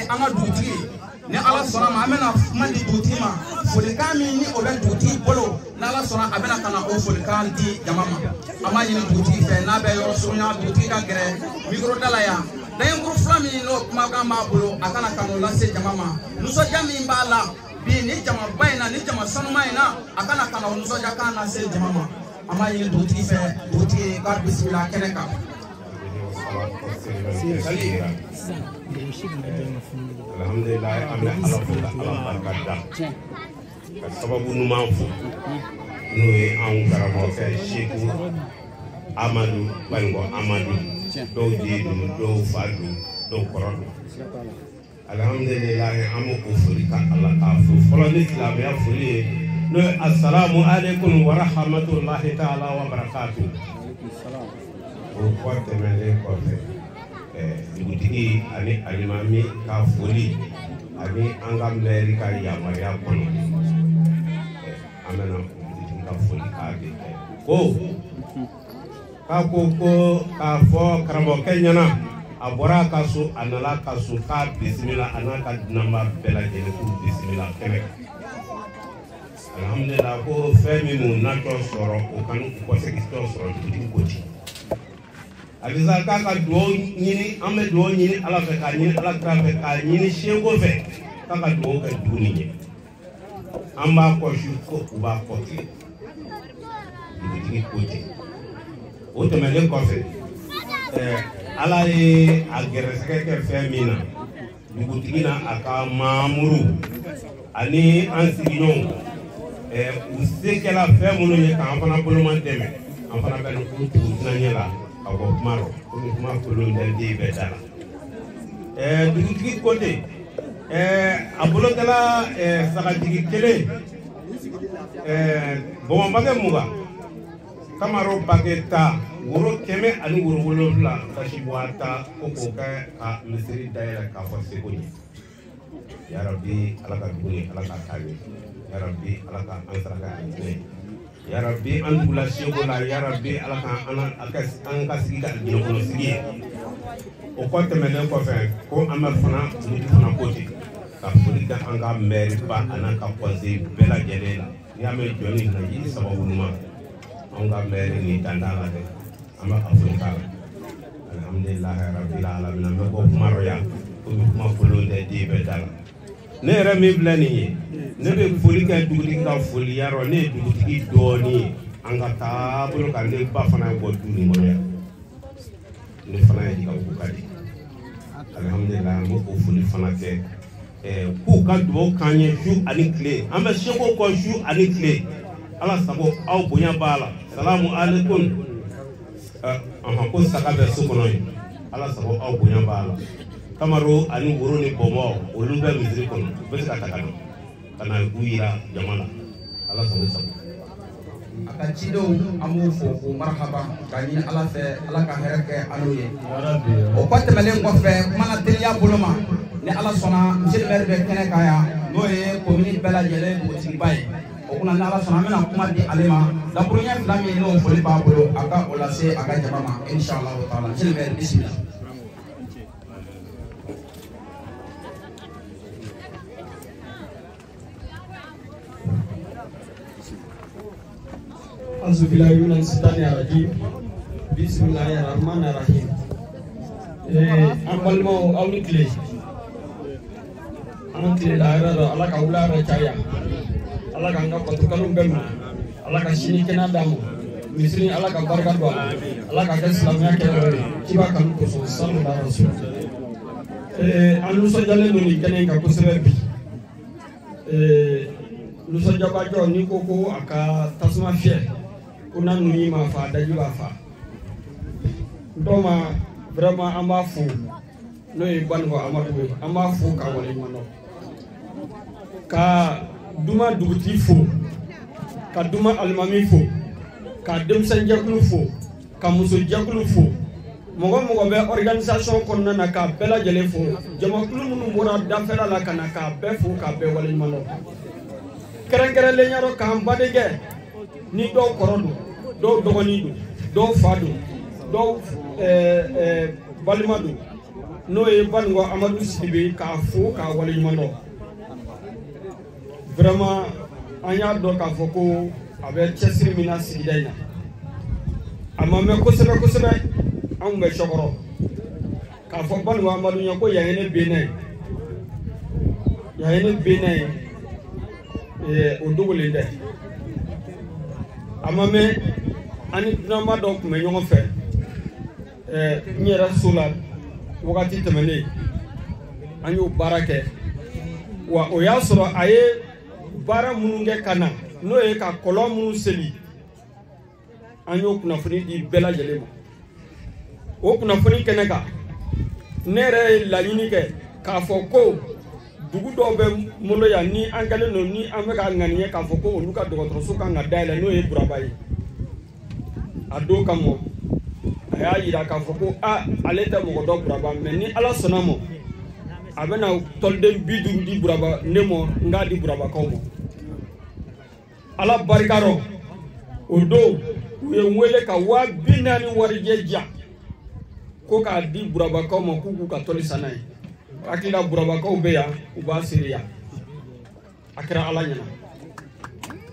Anga duty ni ala sona ma amena mandi duty ma folikami ni obe duty bolo na ala sona abena kana o folikal di jamama ama yini duty fe na be yo sonya duty ka gere micro dala ya dayen group flami no kuma ga ma bolo akana kanu lase jamama nuso jami mbala bi ni jama baina ni jama sonu maina akana kana nuso jakana se jamama ama yini duty fe duty ka bismillah keneka alhamdulillah amna ala barkada sababu numan fu no e an garamo fe Sheikh Amadou Bango Amadou do jeedu do fadu do korodo alhamdulillah amu ko furika Allah ka fu folo ni islam ya fuli no assalamu alaikum wa rahmatullahi ta'ala wa barakatuh o porte mele ko fe dugutigi ani alimami ka foli ani anga meri ka yamaya kono amena dugutigi ka foli ka de ko ka fo karamo kenyana abora kasu anala kasu ka bismillah anaka namba bela jene ku bismillah kene alhamdulillah ko femi mu nato soro o kanu ko se kisto soro dugutigi koti Aliza kaka duo nyini ame duo nyini ala fe ka nyini ala trafe ka nyini shego fe kaka duo ka duni nye amba ko shu ko uba ko ti digi koji o te mele ko fe ala e agere seke fe mina digi na aka mamuru ani ansignon useke la fe munu nye ka amfana boloman deme amfana belu ko tu nanyela abo maro kuma kulu ndel betala dugutigi kote abulo kala saka digi kele bon mbage muga kamaro bageta wuro keme ani wuro wolofla kashibwata koko ka misiri daira ka forse koni ya rabbi alaka duguni alaka kali ya rabbi alaka ansaraka ne ya rabbi an tula shego la ya rabbi alaka ana akas an kasigi ka dino kono sigi o ko temene ko fe ko amal fana ni fana koti ka polika anga meri ba ana ka pozi bela jelela ya me joni na yi sababu numa anga meri ni tandala de ama afrika alhamdulillah rabbil alamin me ko maroya ko ma fulu de di betala ne rami blani ne be polika dugudi ka foli yaro ne dugudi doni anga tabulu kan ne ba fana ko duni mo ya ne fana yi ka ko kadi alhamdulillah mo ko foli fana ke ku ka do kanye ju ani kle amba sheko ko ju ani kle ala sabo aw bonya bala salamu alaikum ko saka be sukono ala sabo aw bonya bala kamaro ani woro ni bomo olu be misiri kono be ka takano kana guira jamana ala sabo sabo akachido amu fo marhaba kanyi ala fe ala ka hereke anuye o patte melen ko fe mana teliya boloma ni ala sona monsieur le maire be kene kaya no ye commune bela jele ko tibay o kuna ni ala sɔnna an bɛna kuma di ale ma dakuruɲɛ fila min n'o foli b'a bolo a ka o lase a ka jama ma inshallah taala monsieur le maire bisimila. Auzubillahi minash shaitani rajim. Bismillahirrahmanirrahim. An balimaw aw ni tile. An tile la yɛrɛ dɔ Ala ka wula yɛrɛ caya. Ala k'an ka batukanw bɛɛ minɛ. Ala ka sini kɛnɛ d'an ma. Misiri Ala ka barika don a la. Ala ka kɛ silamɛya kɛ yɔrɔ ye. Kiba kanu kosɔn sallallahu alaihi wasallam. An nisɔndiyalen don nin kɛnɛ in kan kosɛbɛ bi. Nisɔndiyabajɔ n'i ko ko a ka tasuma fiyɛ. Kuna nuni ma fa daji ba fa doma vraiment an b'a fo no ye Bango Amadu ye an b'a fo ka wale ɲɔgɔn ka duma dugutigi fo ka duma alimami fo ka denmisɛn jɛkulu fo ka muso jɛkulu fo mɔgɔ mɔgɔ bɛ organisation kɔnɔna na k'a bɛɛ lajɛlen fo jamakulu minnu bɔra dafɛla la ka na k'a bɛɛ fo k'a bɛɛ wale ɲɔgɔn kɛrɛnkɛrɛnlenya la k'an badenkɛ ni dɔw kɔrɔ don dɔw dɔgɔnin don dɔw fa don dɔw balima don n'o ye Bango Amadu Sidibe k'a fo k'a waleɲuman dɔn vraiment an y'a dɔn k'a fɔ ko a bɛ cɛsiri min na sigida in na a ma mɛn kosɛbɛ kosɛbɛ anw bɛ sɔkɔrɔ k'a fɔ Bango Amadu ɲɛ ko yan ye ne bɛnna ye yan ye ne bɛnna ye o dogolen tɛ a ma mɛn ani dunanba dɔw tun bɛ ɲɔgɔn fɛ n yɛrɛ so la wagati tɛmɛnen an y'o baara kɛ wa o y'a sɔrɔ a ye baara minnu kɛ ka na n'o ye ka kɔlɔn minnu seli an y'o kunnafoni di bɛɛ lajɛlen ma o kunnafoni kɛnɛ kan ne yɛrɛ ye laɲini kɛ k'a fɔ ko dugu dɔw bɛ bolo yan ni an kɛlen don ni an bɛ ka ŋaniya k'a fɔ ko olu ka dɔgɔtɔrɔso kan ka dayɛlɛ n'o ye Buraba ye a don kama a y'a yira k'a fɔ ko ale tɛ mɔgɔ dɔ Buraba mais ni Ala sɔnna ma a bɛna tɔliden 50 di Buraba ne ma n k'a di Burabakaw ma Ala barika rɔ o don u ye n wele ka 40,000 warijɛ diyan ko k'a di Burabakaw ma k'u k'u ka tɔli san n'a ye hakilila Burabakaw bɛ yan u b'a siri yan a kɛra Ala ɲɛna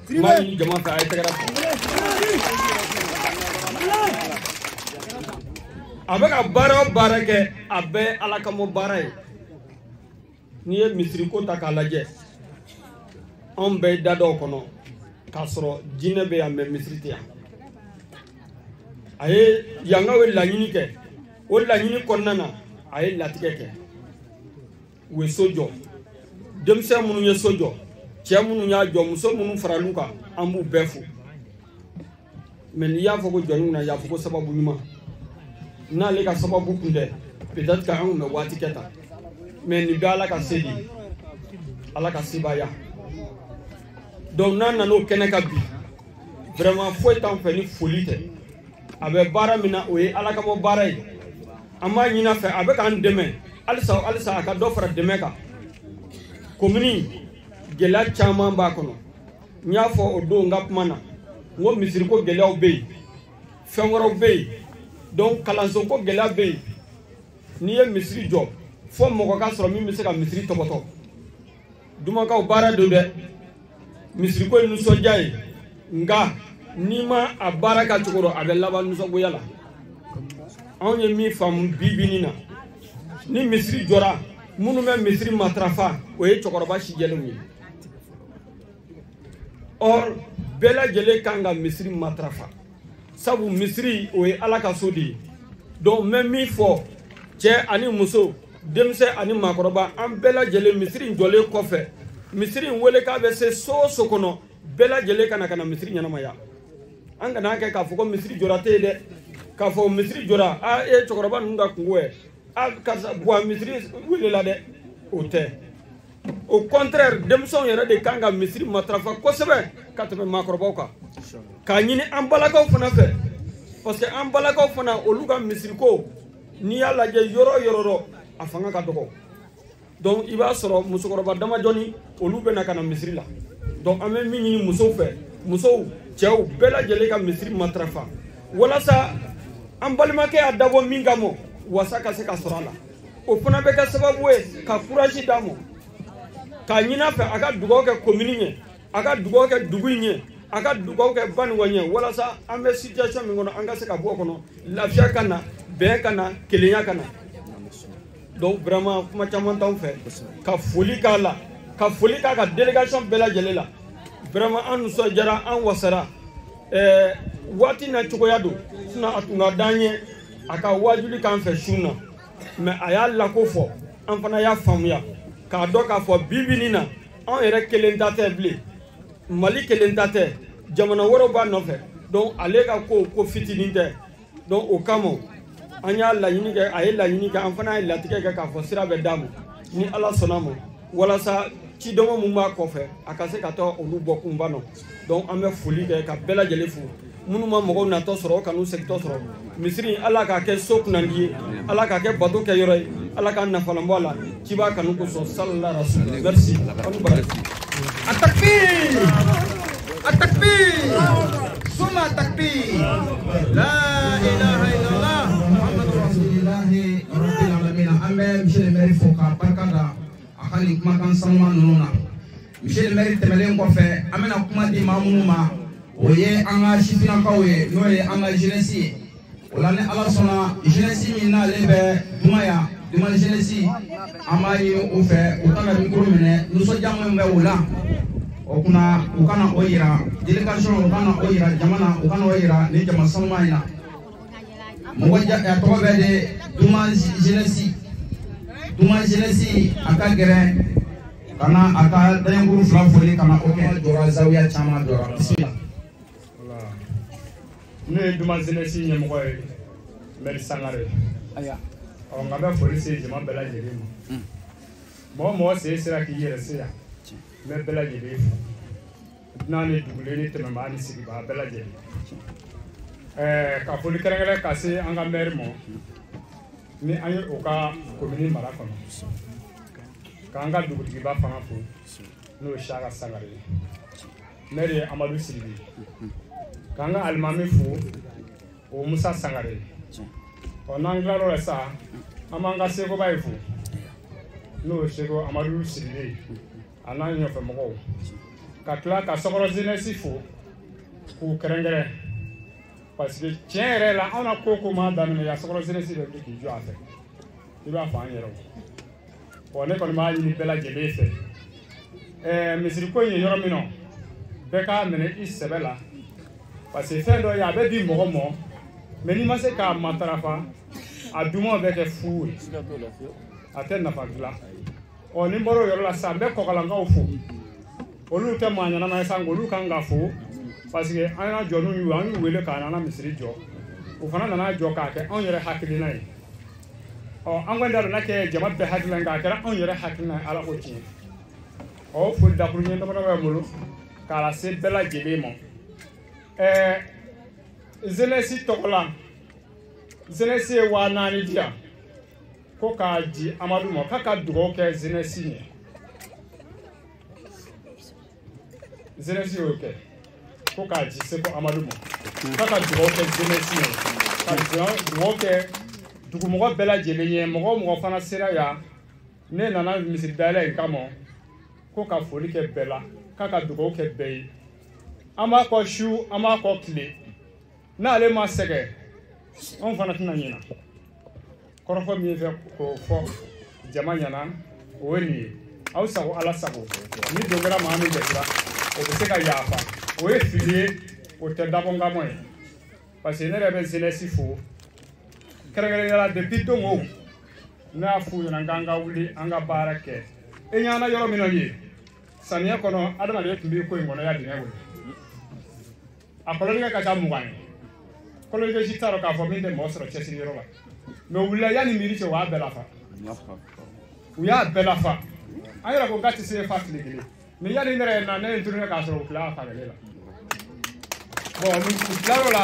n b'a ɲini jama fɛ a ye tɛgɛrɛ fɔ a bɛ ka baara o baara kɛ a bɛɛ Ala kama baara ye n'i ye misiri ko ta k'a lajɛ anw bɛɛ da dɔw kɔnɔ k'a sɔrɔ jinɛ bɛ yan mais misiri tɛ yan a ye yankaw ye laɲini kɛ o laɲini kɔnɔna na a ye latigɛ kɛ u ye so jɔ denmisɛn minnu ye so jɔ cɛ minnu y'a jɔ muso minnu faral'u kan an b'u bɛɛ fo mais n'i y'a fɔ ko jɔnni na y'a fɔ ko sababu ɲuman n'ale ka sababu kun tɛ peut-être que an kun bɛ waati kɛ tan mais nin bɛ Ala ka se de ye Ala ka sebaya donc n'an nan'o kɛnɛ kan bi vraiment foyi t'an fɛ ni foli tɛ a bɛ baara min na o ye Ala kama baara ye an b'a ɲini a fɛ a bɛ k'an dɛmɛ halisa a ka dɔ fara dɛmɛ kan commune gɛlɛya caman b'a kɔnɔ n y'a fɔ o don n ka kuma na n ko misiri ko gɛlɛyaw bɛ yen fɛn wɛrɛw bɛ yen donc kalanso ko gɛlɛya bɛ yen n'i ye misiri jɔ fo mɔgɔ ka sɔrɔ min bɛ se ka misiri tɔbɔtɔ dumakaw baara don dɛ misiri ko ye nisɔndiya ye nka n'i ma a baara kɛ cogo dɔ a bɛ laban nisɔngoya la anw ye min faamu bi na ni misiri jɔra minnu bɛ misiri matarafa o ye cɛkɔrɔba sijɛlenw ye or bɛɛ lajɛlen kan ka misiri matarafa sabu misiri o ye Ala ka so de ye donc n bɛ min fɔ cɛ ani muso denmisɛn ani maakɔrɔba an bɛɛ lajɛlen misiri in jɔlen kɔfɛ misiri in wele k'a bɛ se so o so kɔnɔ bɛɛ lajɛlen ka na misiri ɲɛnamaya an kana kɛ k'a fɔ ko misiri jɔra tɛ yen dɛ k'a fɔ misiri jɔra e ye cɛkɔrɔba ninnu ka kungo ye karisa buwa misiri welela dɛ o tɛ au contraire denmisɛnw yɛrɛ de kan ka misiri matarafa kosɛbɛ ka tɛmɛ maakɔrɔbaw kan k'a ɲini an balakaw fana fɛ parce que an balakaw fana olu ka misiri ko n'i y'a lajɛ yɔrɔ yɔrɔ a fanga ka dɔgɔ donc i b'a sɔrɔ musokɔrɔba damajɔni olu bɛ na ka na misiri la donc an bɛ min ɲini musow fɛ musow cɛw bɛɛ lajɛlen ka misiri matarafa walasa an balimakɛ y'a dabɔ min kama wasa ka se ka sɔrɔ a la o fana bɛ kɛ sababu ye ka courage d'a ma k'a ɲini a fɛ a ka dugawu kɛ commune ɲɛ a ka dugawu kɛ dugu ɲɛ a ka dugawu kɛ Banikɔ ɲɛ walasa an bɛ situation min kɔnɔ an ka se ka bɔ o kɔnɔ lafiya ka na bɛn ka na kelenya ka na donc vraiment kuma caman t'anw fɛ ka foli k'a la ka foli k'a ka délégation bɛɛ lajɛlen la vraiment an nisɔndiyara an wasara waati na cogoya don sinon a tun ka d'an ye a ka wajuli k'an fɛ sun na mais a y'a lako fɔ an fana y'a faamuya k'a dɔn k'a fɔ bi nin na an yɛrɛ kelen ta tɛ bilen Mali kelen ta tɛ jamana wɛrɛw b'a nɔfɛ donc ale ka ko fitinin tɛ donc o kama an y'a laɲini kɛ a ye laɲini kɛ an fana ye latigɛ kɛ k'a fɔ sira bɛ d'a ma ni Ala sɔnna ma walasa cidɔnma mun b'a kɔfɛ a ka se ka taa olu bɔ kunba nɔ donc an bɛ foli kɛ ka bɛɛ lajɛlen fo minnu ma mɔgɔw natɔ sɔrɔ o kan'u segintɔ sɔrɔ misiri Ala k'a kɛ so kunnandi ye Ala k'a kɛ bato kɛ yɔrɔ ye Ala k'a nafalan bɔ a la ci b'a kanu kosɔn sallallahu alaihi wasallam merci التكبير التكبير ثم التكبير لا إله إلا الله محمد رسول الله رب العالمين أمين مشي المري فوكا بركادا أخلي كما كان سلمان نونا مشي المري تملين كوفي أمين أكما دي ماموما ويه أنا شفنا كوي نوي أنا جنسي ولاني الله سنا جنسي منا لبه دمايا دماء جنسي أماي أوفي وكان بيكون منه نص جامع مبولا okuna ukana oira delegation ukana oira jamana ukana oira ni jama salmaina moja ya tobe de duma jeunesse aka gere kana aka dayanguru fla foli kana oke dora zawiya chama dora bismillah wala ne duma jeunesse ni mo koy mer sangare aya on ngabe foli se jama bela jeli mo se sira ki yere sira me bela jeli nane dugule ni teme mani sigi ba bela jeli ka foli kerengere ka se anga mer mo ni ayi o ka commune mara kono ka anga dugudi ba fanga fo no shaka sangare mere Amadou Sirbi ka anga almami fo o Musa Sangare on anglaro la sa amanga sego ba ifo no sego Amadou Sirbi anan yo fe mo ka tla ka sokoro jeunesse fo ku kerengere parce que tiens là on a koko ma damine ya sokoro jeunesse de ki jo afa iba fa anyero on ne kon ma ni bela jele fe misiri ko yin yoro mino be ka mene isebela parce que fe do ya be di mo mo mais ni ma se ka matarafa adumo be ke fu aten na fagla on ni mboro yoro la sa be ko kala nga ofu olu te mo anyana na sango olu kan ga fu parce que ana jonu yu an wele ka na misiri jo o fana na jo ka ke on yere hakili na o an gwanda na ke jama be hakili nga kera on yere hakili na ala ko tin o fu da kuru nyendo ba mulu kala se bela jele mo zelesi tokola zelesi wa nani dia ko ka di Amadou mo kaka dugo ke zelesi ni zelesi oke ko ka di se ko Amadou mo kaka dugo ke zelesi ni ka dugo ke dugu mo bela jele ye mo fana sera ya ne nana misiri dala en kamo ko ka foli ke bela kaka dugo ke bei ama ko shu ama ko kle na ale ma sege on fana tuna nyina korofo mi fe ko fo jama nyana woni aw sago ala sago ni dogara ma mi jira o be se ka yafa o e filie o te dabonga moy parce que ne rebe zelesi fo kere la depuis dongo na fu na nganga wuli anga barake e nyana yoro mi no yi sania kono adama le tumbi ko ngono ya dinga wuli akoloni ka ta mugani koloni ke jitaro ka fo minde mosro chesi yoro la no wula ya ni miri che wa belafa uya belafa ayra ko gatti se fatli gele mi ya ni ndere na ne tourner ka so kla fa gele la bon mi claro la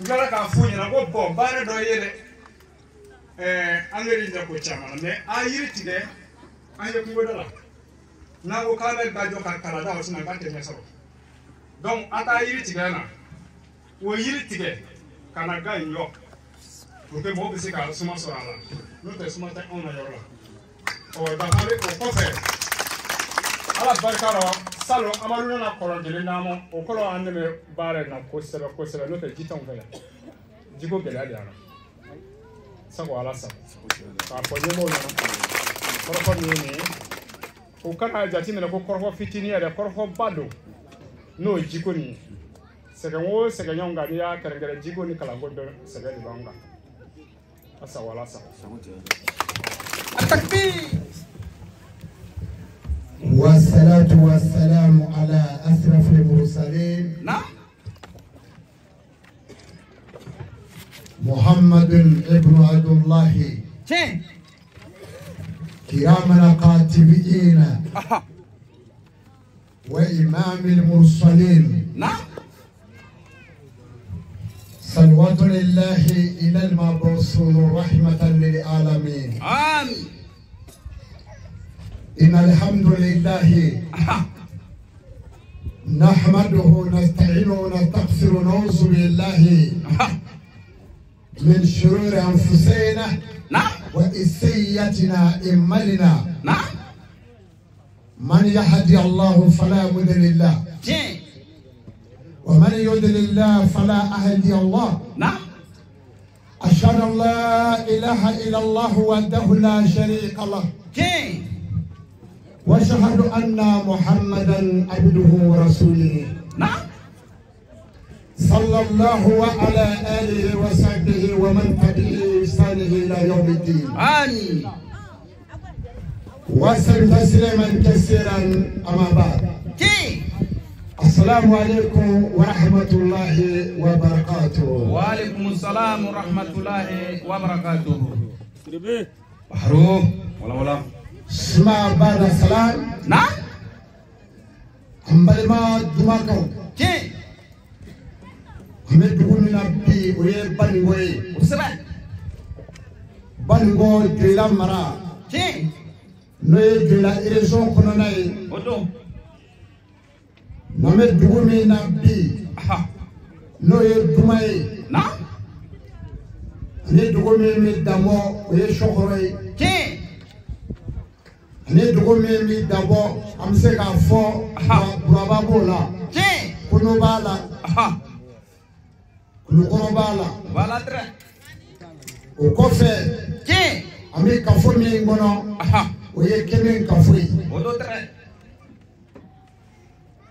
ngara ka fu ni na ko bo bare do yele angeri nda ko chama mais ayiri tide ayo ko dala n'a ko k'a bɛ gajo ka kala da o sinna k'a tɛ ɲɛ sɔrɔ donc an taa yiri tigɛ na o yiri tigɛ ka na ga in jɔ pour que mɔgɔw bɛ se ka suma sɔrɔ a la n'o tɛ suma tɛ anw na yɔrɔ la ɔ donc an bɛ o kɔfɛ ala barika la salon amadu nana kɔlɔn kelen d'an ma o kɔlɔn an dɛmɛ baara in na kosɛbɛ kosɛbɛ n'o tɛ ji t'anw fɛ yan jiko gɛlɛya de y'an na sago ala sago k'a fɔ ɲɛmɔgɔw ɲɛna kɔrɔfɔ min ye nin ye o kana jate minɛ ko kɔrɔfɔ fitinin yɛrɛ kɔrɔfɔba don n'o ye jiko nin ye sɛgɛn o sɛgɛn ɲɔgɔn kan n'i y'a kɛrɛnkɛrɛn jiko ni kalanko bɛɛ sɛgɛn de b'an kan asago ala sago والصلاة والسلام على أشرف المرسلين محمد ابن عبد الله كرام الكاتبين وإمام المرسلين صلوات لله إلى المبعوث رحمة للعالمين آمين. إن الحمد لله نحمده ونستعينه ونستغفره ونعوذ بالله من شرور أنفسنا وسيئاتنا أعمالنا من يهدي الله فلا مضل له ومن يضلل الله فلا هادي الله أشهد أن لا إله إلا الله وحده لا شريك له واشهد ان محمدا عبده ورسوله صلى الله على اله وصحبه ومن تبعه بإحسانه الى يوم الدين آمين. وسلم تسليما كثيرا اما بعد السلام عليكم ورحمه الله وبركاته. وعليكم السلام ورحمة الله وبركاته. بحرو ولا سما بعد السلام أمبالما دماغو أمي دعونا بي ويه بانغوي بانغو جيلا مرا نوي جيلا إرزون كنوناي نمي دعونا بي نوي دماي ني دعونا مي دامو ويه شوكوي ne dugu min bi dabɔ an bɛ se k'a fɔ buraba b'o la kunu b'a la kulukɔrɔ b'a la o kɔfɛ an bɛ kafo min kɔnɔ o ye kelen kafo ye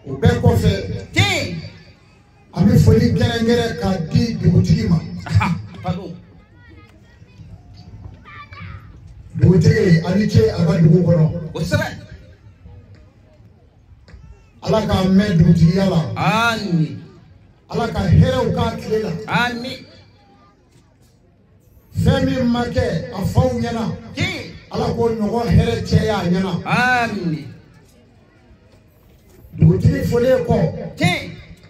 o bɛɛ kɔfɛ an bɛ foli kɛrɛnkɛrɛn k'a di dugutigi ma dugutigi ani ce a ka dugu kɔnɔ ala k'a mɛn dugutigiya la ala ka hɛrɛw k'a tile la fɛn min ma kɛ a faw ɲɛna ala k'o ɲɔgɔn hɛrɛ cɛya a ɲɛna dugutigi folen kɔ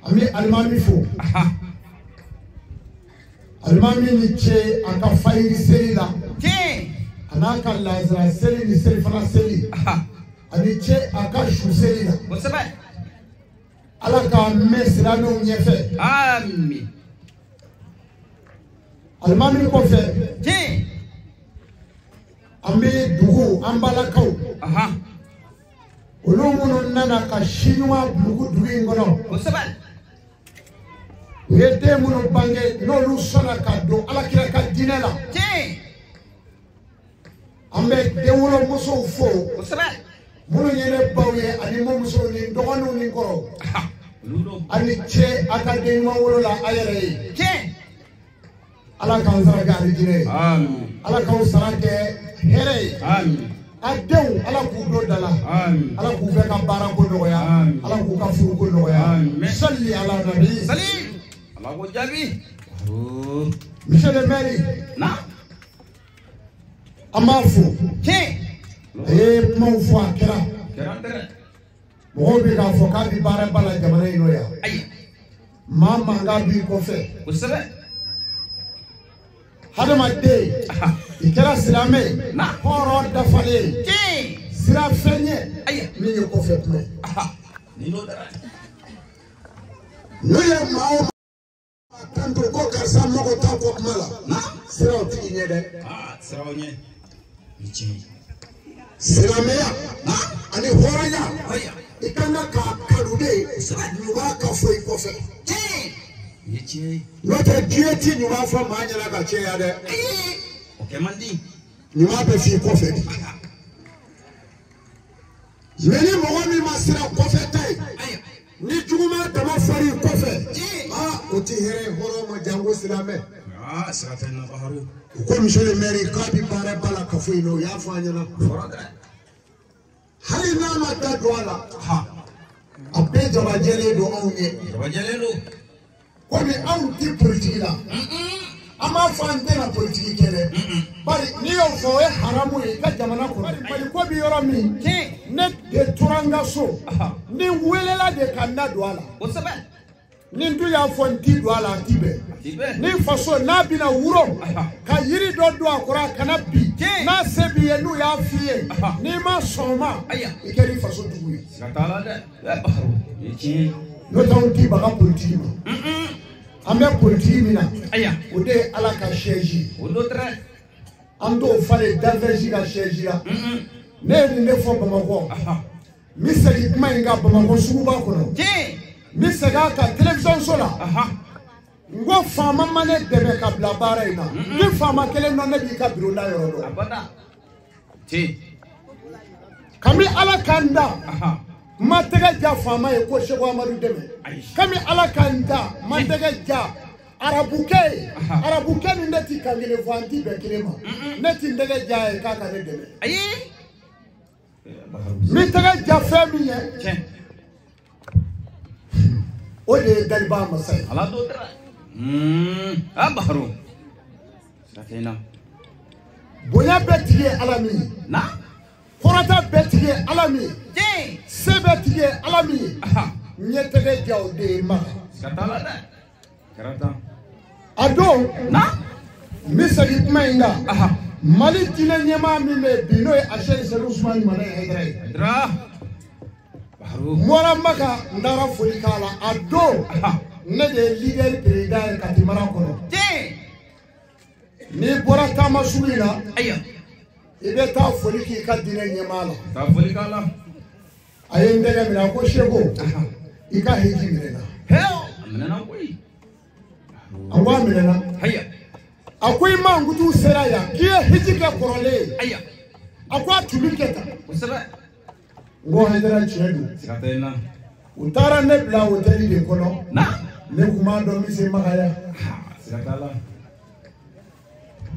an bɛ alimami fo alimami ni ce a ka fayiri seli la ana ka lazara seli ni seli fana seli ani ce a ka su seli la ala k'a mɛn silamɛw ɲɛfɛ alimami kɔfɛ an bɛ dugu an balakaw olu minnu nana ka si ɲuman dugu in kɔnɔ u ye den minnu bange n'olu sɔnna ka don alakira ka diinɛ la an bɛ denwolomusow fo minnu ye ne baw ye ani mo musow ni dɔgɔninw ni kɔrɔ ani cɛ a ka den ɲuman wolo la a yɛrɛ ye ala k'an sara kɛ alijinɛ ye ala k'aw sara kɛ hɛrɛ ye a denw ala k'u don da la ala k'u bɛɛ ka baara ko nɔgɔya ala k'u ka furu ko nɔgɔya sali ala nabi ala ko jaabi monsieur le maire an b'a fo a ye kumaw fɔ a kɛra mɔgɔw bɛ k'a fɔ k'a bɛ baara ba la jamana in nɔ yan maa mankan b'i kɔfɛ hadamaden i kɛra silamɛ hɔrɔn dafalen sira fenye ni ye ko fe kuma ni no dara no ye mao tanto ko karsa mako ta ko kuma la na sira o tigi nye de sira o nye ni chi sira meya na ani horanya ikanga ka karude nyuba ka foi ko fe ni chi note dieti nyuba fo manyala ka che ya de okay mandi nyuba be fi ko fe Meni mwami masira kofe tay ni juguma dama fari kofe oti here horo mo jango silame sira fenna baharu ko monsieur le maire kabi bare bala kafuino ya fanyana hali na ma da douala abbe jaba jele do onye jaba jele do ko mi an ti politique la ama fande na politique kele bari ni yo fo e haramu e ka jamana ko bari ko bi yoro mi ne de turanga so ni welela de kanna douala o sabe ni ndu ya fo nti douala tibe ni faso na bi na wuro ka yiri do do akora kana bi na se bi enu ya fie ni ma soma ikeri faso dugu satala de baharu yichi no tawnti baga politique ambe politique mina ode ala ka cheji odo tre ando fale daverji ka cheji la ne fo bamako mi segi kuma inga bamako suba kono mi sega ka television sola ngo fama mane debe ka bla bara ina mi fama kele no ne bi ka biro la yoro do abada kami ala kanda matega ja fama e ko shego amadu deme kami ala kanda matega ja arabuke ni neti kangile vanti be kilema neti ndege ja e kaka ne deme mi tega ja fami ye ode daliba masai ala do dra baharu satena bonya betige alami na korata betige alami sebetige alami nyetege jaw de ma satala da karata ado na misali mainga mali dine nyema mi me bino e asheri se Usman mane hedre dra baharu mora maka ndara foli kala ado ne de leader président katimara kono ni bora tama sulina ibe ta foli ki ka dine nyema la ta foli kala aye ndege mina ko shego ika hiji mina hell amena koi awa mina haya akwai mangutu sera ya kiye hiji ke korole aya akwa tumiketa usaba ngo hedra chedu satena utara ne bla hoteli de kono na ne kumando mi se makaya satala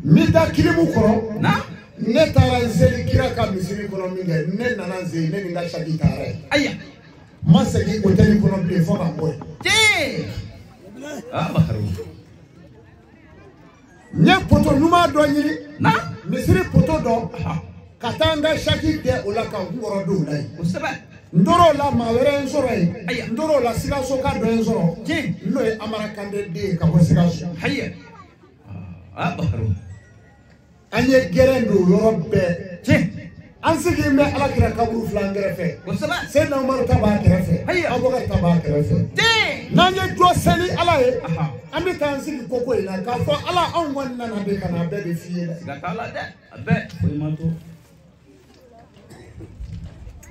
mi da kilimu koro na ne tara zeli kira ka misiri kono minga ne nana zeli ne ninga shaki tare aya masaki hoteli kono ble fo ka boy baharu nye poto numa do nyiri na misiri poto do katanga shaki de olaka ngoro do lai usaba ndoro la mawere nsoro yi ndoro la siga so ka do nsoro no e amara kande de ka ko siga so haya baharu anye gerendo yorobe ansigi me ala kira kaburu flangere fe usaba se na umar taba kerefe aboga taba kerefe nanye do seli ala e ami tansigi koko ina ka fo ala on wonna na be kana be be fiye gatala de abe foimato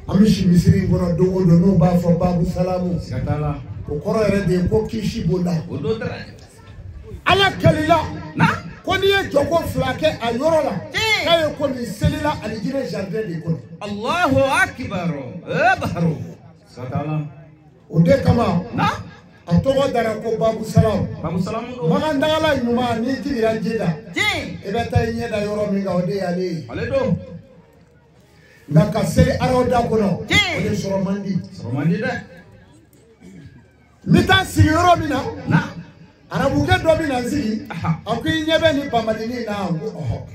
ami shi misiri ngoro do no ba fo babu salamu gatala ko koro ere de ko kishi bola odo dra ala kalila na ko ni e jogo flake ayoro la kay ko ni selila alijire jardin de ko Allahu akbar baharu satala ode kama na atogo dara ko babu salamu do magandala nyuma ni tira jeda ebe tay nyeda yoro mi ga ode ale do na kaseli aroda kono ode soromandi de mita sigiro mina na arabuke do mina zigi akwi nyebe ni pamadini na oho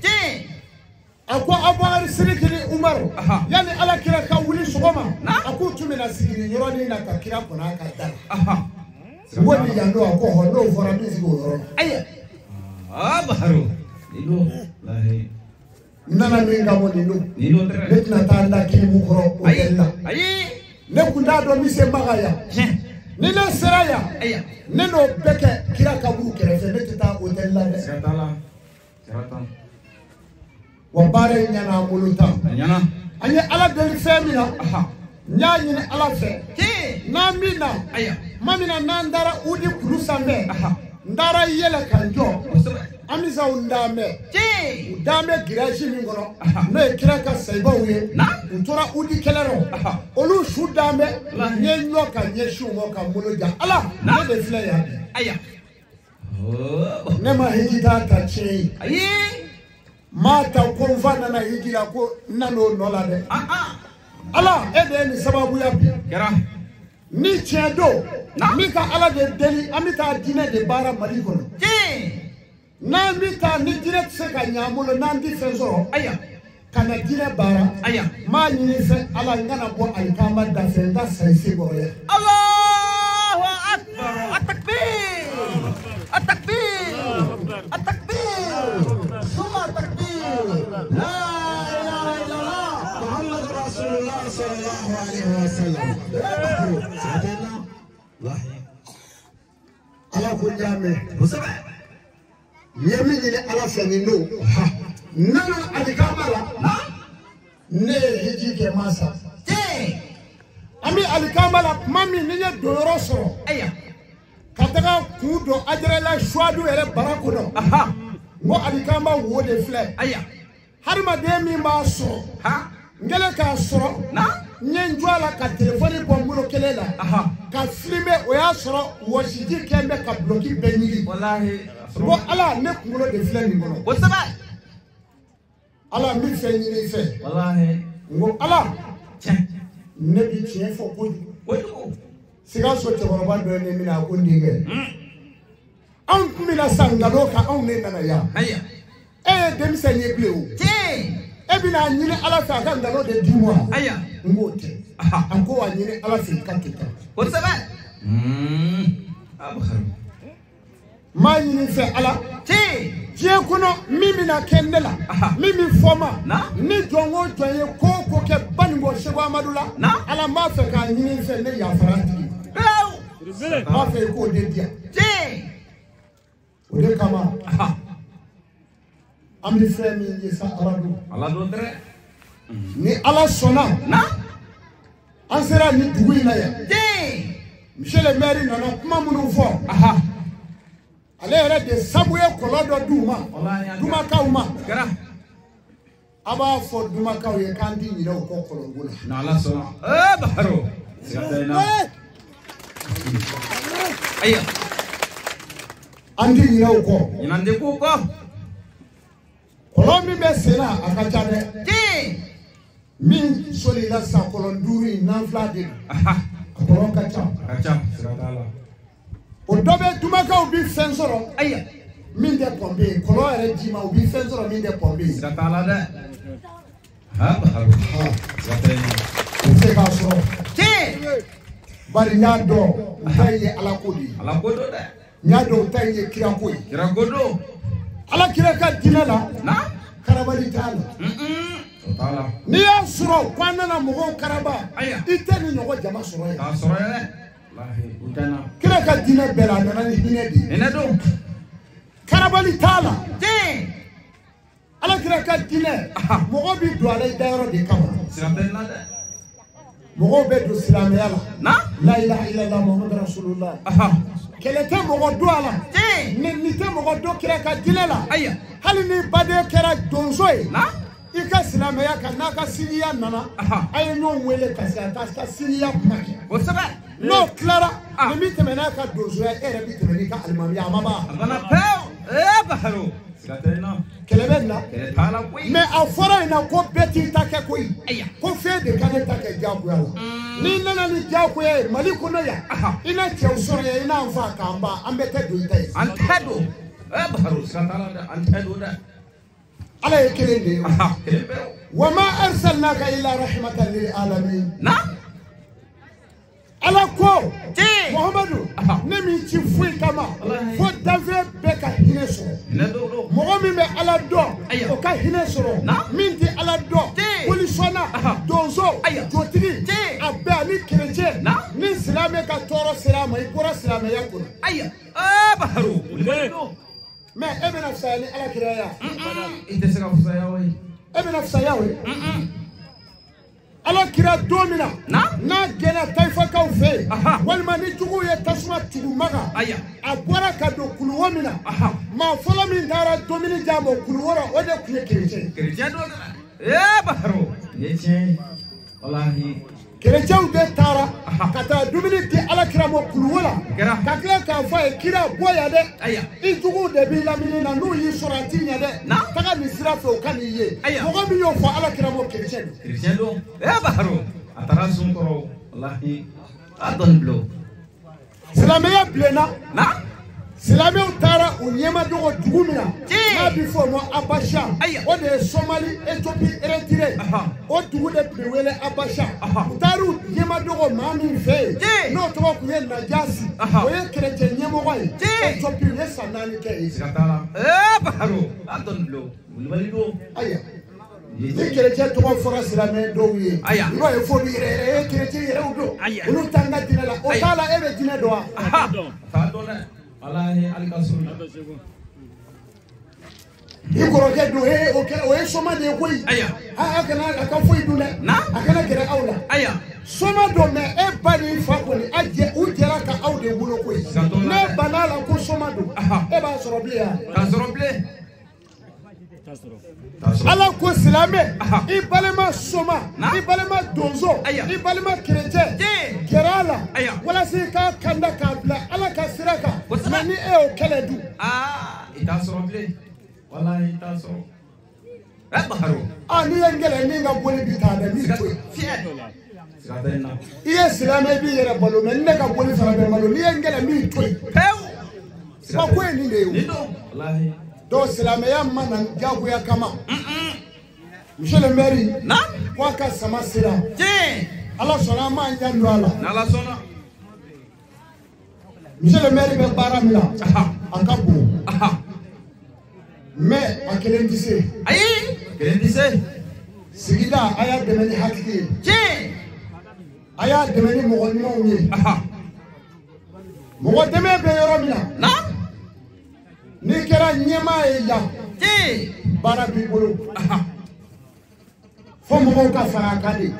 akwa abwari sirikini umaru yani ala kira ka wuli sogoma aku tumina sigiri yoro ni na kakira kona ka dara wodi yando ako ho no fora music yoro aya baharu ido lahi nana min ga mo ninu ne tna ta nda ki mu koro o della ne kunda do mi se magaya ni ne seraya ne no beke kira kaburu kerefe ne tata o della de Seratan. wa bare nyana muluta Nyana. anye ala deli femina nya nyine ala fe na mina mamina nandara udi kulusambe ndara yele kanjo amisa undame udame giraji mingono ne kira ka saiba uye utora udi kelero olu shudame nye nyoka nye shumo ka muloja ala ne de fle ya ne ma hijita ta chei mata konvana na hijira ko nano nola de ala ede ni sababu ya bi ni chedo mi ka ala de deli amita dine de bara mali kono na mita ni direct se ka nyamulo nandi fenzo kana dine bara ma ni fe ala ngana bo alkama da fe da sai se boroya Allahu akbar at-takbir at-takbir at-takbir summa takbir la ilaha illallah muhammadur rasulullah sallallahu alaihi wasallam ala ko jame yemi ni ala feni no nana alikamala ne hiji ke masa ami alikamala mami ni ye doro so kataga kudo ajrela shwadu ere barako do mo alikama wo de fle harima de mi ma so ngele ka soro nyenjwala ka telefoni bombulo kelela ka filme o ya soro wo siji kembe ka bloki benyi wallahi bo ala ne kungulo de fle ni ngono bo saba ala mi fe ni fe wallahi ngo ala ne bi tie fo ko siga so te wala do ne mina ko ndinge an mina sangalo ka an ne nana ya dem se nye ble o ebina nyine ala fa ka ngalo de dimwa ngote anko wa nyine ala fi katita ko saba abkhar ma nyine fe ala je kuno mimi na kendela mimi foma ni jongo joye ko ke bango shego amadula ala ma fe ka nyine fe ne ya faranti ma fe ko de dia o de kama amdi frère mi yesa aradu ala do dre ni ala sona ansera ni dugu ina ya monsieur le maire nana kuma munu fo ale yɛrɛ de sabu ye kɔlɔ dɔ d'u ma dumakaw ma aba fɔ dumakaw ye k'an ti ɲinɛ u kɔ kɔlɔnko la n'ala sɔnna baharo ayiwa an ti ɲinɛ u kɔ ɲinande ko kɔ kɔlɔn min bɛ sen na a ka ca dɛ min solila sa kɔlɔn 5 in nanfila de a kɔlɔn ka ca o dɔ bɛ dumakaw bi fɛn sɔrɔ min tɛ pɔnpe ye kɔlɔn yɛrɛ ji ma u bi fɛn sɔrɔ min tɛ pɔnpe ye sira t'a la dɛ baharo o tɛ k'a sɔrɔ bari n y'a dɔn u ta ye ala ko de ye ala ko do dɛ n y'a dɔn u ta ye kira ko ye kira ko do ala kira ka dinɛ la karabali t'a la n'i y'a sɔrɔ k'an nana mɔgɔw karaba i tɛ ni ɲɔgɔn jama sɔrɔ ye k'a sɔrɔ yɛrɛ u tɛ na kira ka dinɛ bɛɛ la a nana ni hinɛ de ye hinɛ do karabali t'a la ala kira ka dinɛ mɔgɔ bi don a la i dayɔrɔ de kama sira tɛ na dɛ mɔgɔw bɛ don silamɛya la na la ilaha illallah muhammadu rasulullah kɛlɛ tɛ mɔgɔ don a la ni tɛ mɔgɔ don kira ka dinɛ la hali ni baden kɛra donso ye i ka silamɛya kan n'a ka siniya nana a ye ɲɔgɔn wele ka se a ka siniya kuma kɛ kosɛbɛ n'o tilara ni min tɛmɛ n'a ka donsoya e yɛrɛ bi tɛmɛ n'i ka alimamiya a ma ban a bana pewu baharo sira tɛ na kɛlɛ bɛ nin na kɛlɛ t'a la koyi mais a fɔra yen na ko bɛɛ t'i ta kɛ koyi ko fɛn de ka ne ta kɛ diyagoya la n'i nana ni diyagoya ye mali kɔnɔ yan i na cɛw sɔrɔ yan i n'an fa k'an ban an bɛɛ tɛ don i ta ye an tɛ don baharo sira t'a la dɛ an tɛ don dɛ ala ye kelen de ye kelen bɛ wa ma arsalnaka illa rahmatan lil alamin ala ko muhammadu ne min ci foyi kama fo danfɛn bɛɛ ka hinɛ sɔrɔ mɔgɔ min bɛ ala dɔn o ka hinɛ sɔrɔ min tɛ ala dɔn polisɔnna donso jotigi a bɛɛ ani kerecɛn ni silamɛ ka tɔɔrɔ sera a ma i bɔra silamɛya kɔnɔ mais e bɛna fisaya ni ala kira ya i tɛ se ka fisaya o ye e bɛna fisaya o ye ala kira don min na n'a gɛnna tayifakaw fɛ yen walima ni juguw ye tasuma tugu maga a bɔra ka don kuluwo min na maa fɔlɔ min taara domini di a ma kuluwɔrɔ o de tun ye kerecɛn Baharo ye tiɲɛ walahi kerecɛnw de taara ka taa dumuni di ala kira ma kuluwo la ka tila k'a fɔ a ye kira bɔ yan dɛ i juguw de b'i lamini na n'u y'i sɔrɔ a t'i ɲɛ dɛ taga nin sira fɛ o ka n'i ye mɔgɔ min y'o fɔ ala kira ma kerecɛn don Baharo a taara sun kɔrɔ walahi a dɔnni bilo silamɛya bilenna silamɛw taara u ɲɛmadogo dugu min na n'a bɛ fɔ o ma Abasha o de ye Somali Éthiopie Eritrea o dugu de tun bɛ wele Abasha u taara u ɲɛmadogo maa min fɛ yen n'o tɔgɔ tun ye Najasi o ye kerecɛn ɲɛmɔgɔ ye Éthiopie u ye san 4 kɛ yen. siga t'a la Baharo a dɔnni bilo wulibali don ni kerecɛn tɔgɔ fɔra silamɛ dɔw ye i b'a ye f'olu yɛrɛ ye kerecɛn yɛrɛw don olu t'an ka diinɛ la o t'a la e bɛ diinɛ dɔn wa. t'a dɔn dɛ. Alahi alikasun. I kɔrɔkɛ don o ye soma de ye koyi. a kana a ka foyi dun dɛ. a kana gɛrɛ aw la. soma don mais e ba ni fa kɔni u jɛra ka aw de wolo koyi. ne banna la ko soma don. e b'a sɔrɔ bilen yan. k'a sɔrɔ bilen. ala ko silamɛ i balima soma i balima donso i balima kerecɛn gɛrɛ a la walasa i k'a kanda k'a bila ala ka sira kan mais ni e y'o kɛlɛ dun. i t'a sɔrɔ bilen walahi i t'a sɔrɔ. Baharo. n'i ye n kɛlɛ ni n ka boli bi k'a dɛ n b'i to yen. i ye silamɛ i b'i yɛrɛ balo mais ne ka boli fana bɛ malo n'i ye n kɛlɛ n b'i to yen. wa ko ye nin de ye o. donc silamɛya ma na jagoya kama. monsieur le maire ko a ka sama sira ala sɔnna an m'an jan don a la n'ala sɔnna monsieur le maire bɛ baara min na a ka bon mais a kelen tɛ se kelen tɛ se sigida a y'a dɛmɛ ni hakili ye a y'a dɛmɛ ni mɔgɔ ɲumanw ye mɔgɔ dɛmɛ bɛ yɔrɔ min na n'i kɛra ɲɛmaa ye yan baara b'i bolo fo mɔgɔw ka fara a kan de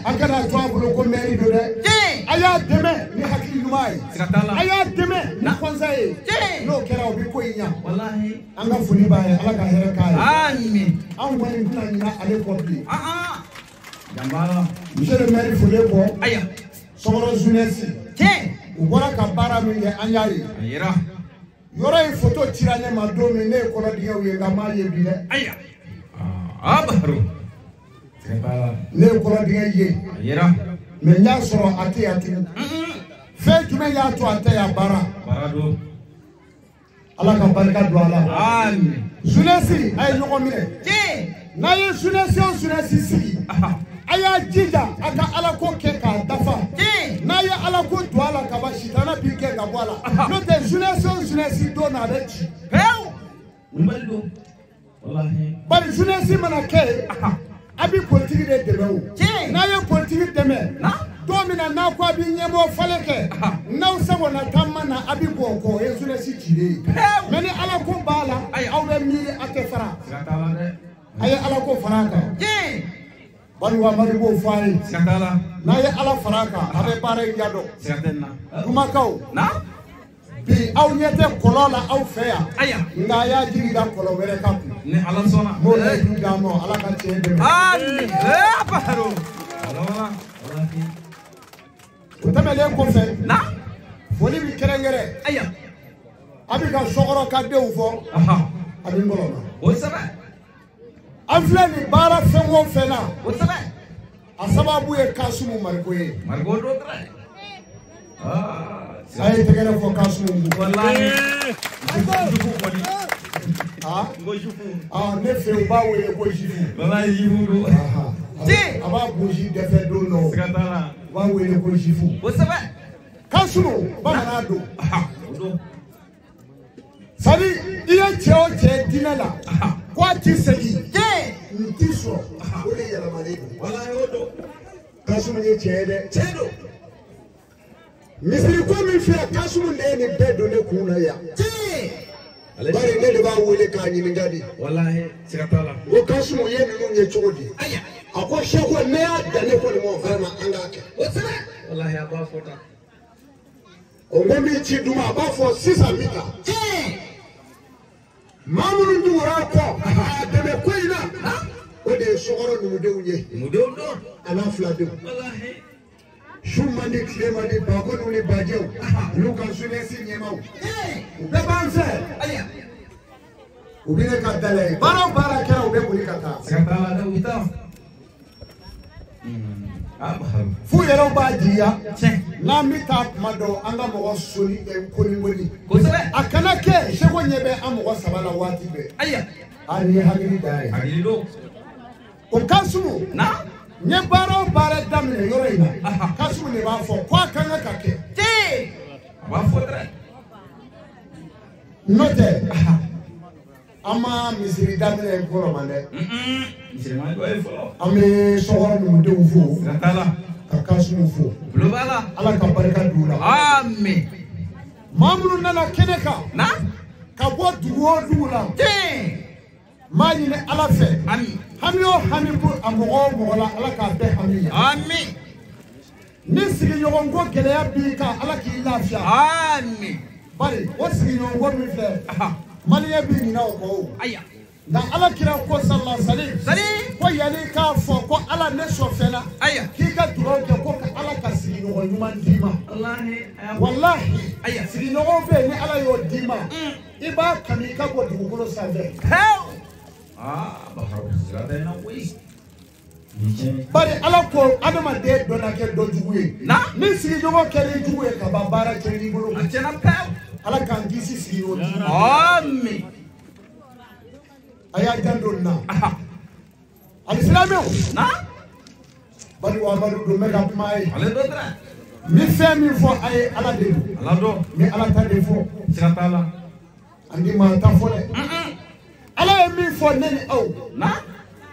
a kana to a bolo ko mairie don dɛ a y'a dɛmɛ ni hakili ɲuman ye a y'a dɛmɛ ni conseil ye n'o kɛra o bɛ ko in ɲa an ka foli b'a ye ala ka hɛrɛ k'a ye anw kɔni tɛna ɲina ale kɔ bilen monsieur le maire foli kɔ sɔgɔnɔ jeunesse u bɔra ka baara min kɛ an y'a ye yɔrɔ in photo cira ne ma don min ne ye kɔrɔdingɛw ye nka m'a ye bi dɛ Baharo ne ye kɔrɔdingɛ ye mais n y'a sɔrɔ a tɛ yan tugun fɛn jumɛn y'a to a tɛ yan baara ala ka barika don a la jeunesse a ye ɲɔgɔn minɛ n'a ye jeunesse o jeunesse sigi a y'a jija a ka ala ko kɛ k'a dafa n'a ye ala ko don a la kaban sitana b'i kɛ ka bɔ a la n'o tɛ jeunesse o jeunesse don na a bɛ ci bari jeunesse mana kɛ a bɛ politiki de dɛmɛ o n'a ye politiki dɛmɛ don min na n'a ko a bɛ ɲɛmɔgɔ falen kɛ n'aw sagona taama na a bɛ bɔ o kɔ o ye jeunesse cilen ye mais ni ala ko b'a la aw bɛ miiri a tɛ fara a ye ala ko fara a kan bari wa mari b'o fɔ a ye n'a ye ala fara a kan a bɛ baara in ɲɛdɔn kumakaw bi aw ɲɛ tɛ kɔlɔn la aw fɛ yan nka a y'a jigi da kɔlɔn wɛrɛ kan kun ni ala sɔnna m'o la ju d'a ma ala ka tiɲɛ dɛmɛ Baharo o tɛmɛnen kɔfɛ foli bɛ kɛrɛnkɛrɛn a bɛ ka sɔkɔrɔ ka denw fɔ a bɛ n bɔlɔ la an filɛ nin baara fɛn o fɛn na a sababu ye Kasumu Mariko ye a ye tɛgɛrɛ fɔ Kasumu ne fɛ u b'a wele ko jifu a b'a gosi dɛfɛ don dɔ u b'a wele ko jifu Kasumu bamanan don sadi i ye cɛ o cɛ diinɛ la ko a tisegi ntiso ole yala male wala yodo kasum ye chede chedo misiri ko mi fi kasum ne ni bedo ne kuna ya bari ne de ba wole ka nyini ngadi wallahi sikatala o kasum ye ni nye chodi aya ako sheko ne ya dane ko mo vraiment anga ke wallahi aba fota o ngombi chi duma ba fo 600 mita mamunu ndura ko deme ko ina o de sogoro nu de unye mudo do ana flade wallahi shumani klema de ba ko nu le bajew luka sunesi nyemaw be banse aya ubine ka dale bara kera ube kuli kata sakala da wita fu yero ba dia na mita mado anga mo soli e koni woni akana ke shego nyebe amogo sabala wati be aya ari hagiri dai hagiri do o kasumu na nye bara damne yoro ina kasumu ne ba fo kwa kanga kake ti ba fo tre note ama misiri damne ko mande misiri ma ko e fo ame sohora no de ufo ratala kasumu fo globala ala ka baraka dula amen mamunu nana keneka na ka bo duwo dula ti mani ne ala fe amen hamio hamibu amogo mogola ala ka be hamiya amen ni sigi yogongo gele ya bi ka ala ki lafia amen bari o sigi yogongo mi fe mani ya bi ni na ko aya na ala kira ko sallallahu alaihi wasallam ko yali ka fo ko ala ne so fela aya ki ka duro ke ko ka ala ka sigi yogongo nyuma dima wallahi aya sigi yogongo be ni ala yo dima iba kami ka ko dugulo save baharu zirada na wei bari ala ko adama de dona ke do juguye na ni sigi jogo kere juguye ka babara kere bulu achena pa ala kan disi sigi o amen aya jando na alislamo na bari wa maru do mega mai ale do tra mi fe mi fo ay ala de ala do mi ala ta de fo siratala andi ma ta fo de ala mi fo neni o na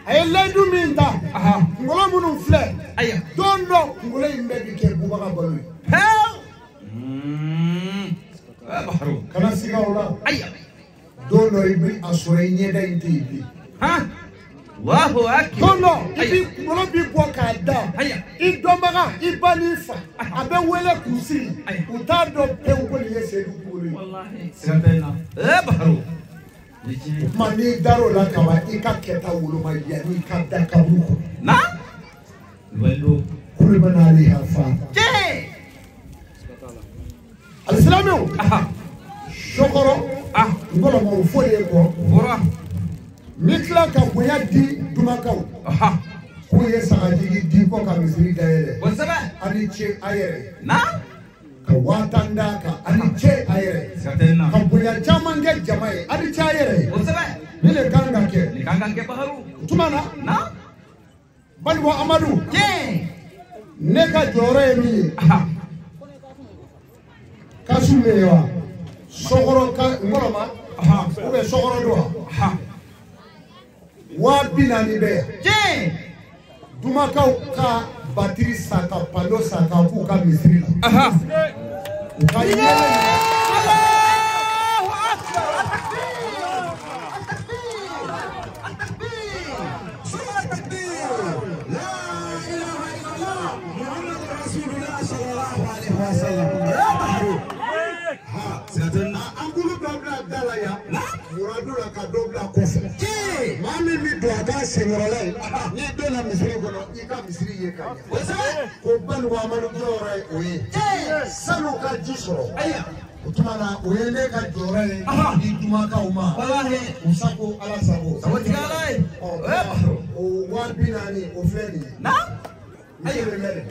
ay lendu mi nda ngolo munu fle aya don no ngolo imbe bi ke buba ka bolu baharu kana siga wala aya don no ibi asore nyeda intibi Allahu akbar don no ibi ngolo bi bo ka da aya idomaga ibanifa abe wele kusi utado pe ngoli yesedu kuri wallahi sigatena baharu mani daro la kaba ika keta wulu ma yani ka da kaburu na welo kulbana ali hafa je alislamu shokoro ngolo mo foye ko bora mitla ka boya di dumakaw ko ye sagaji di ko ka misiri dayele wasaba ani che ayere na ka watanda ka ani che ayere satena ka boya chamange jamae ani che ayere wasaba nile kanga ke baharu tumana na bali wa amadu je neka jore mi kasumewa sogoro ka ngoroma ube sogoro do wa binani be je dumakaw ka batiri saka palo saka ku ka misiri ka Allahu dalaya muradura ka dobla kofa mami mi do aga senorola ni do na misiri kono ika misiri ye ka ko banu wa manu jore oye sanu ka jisoro aya utumana oye ne ka jore ni duma ka uma wallahi usako ala sabo saboti kala o wa binani o fleni na ayo remere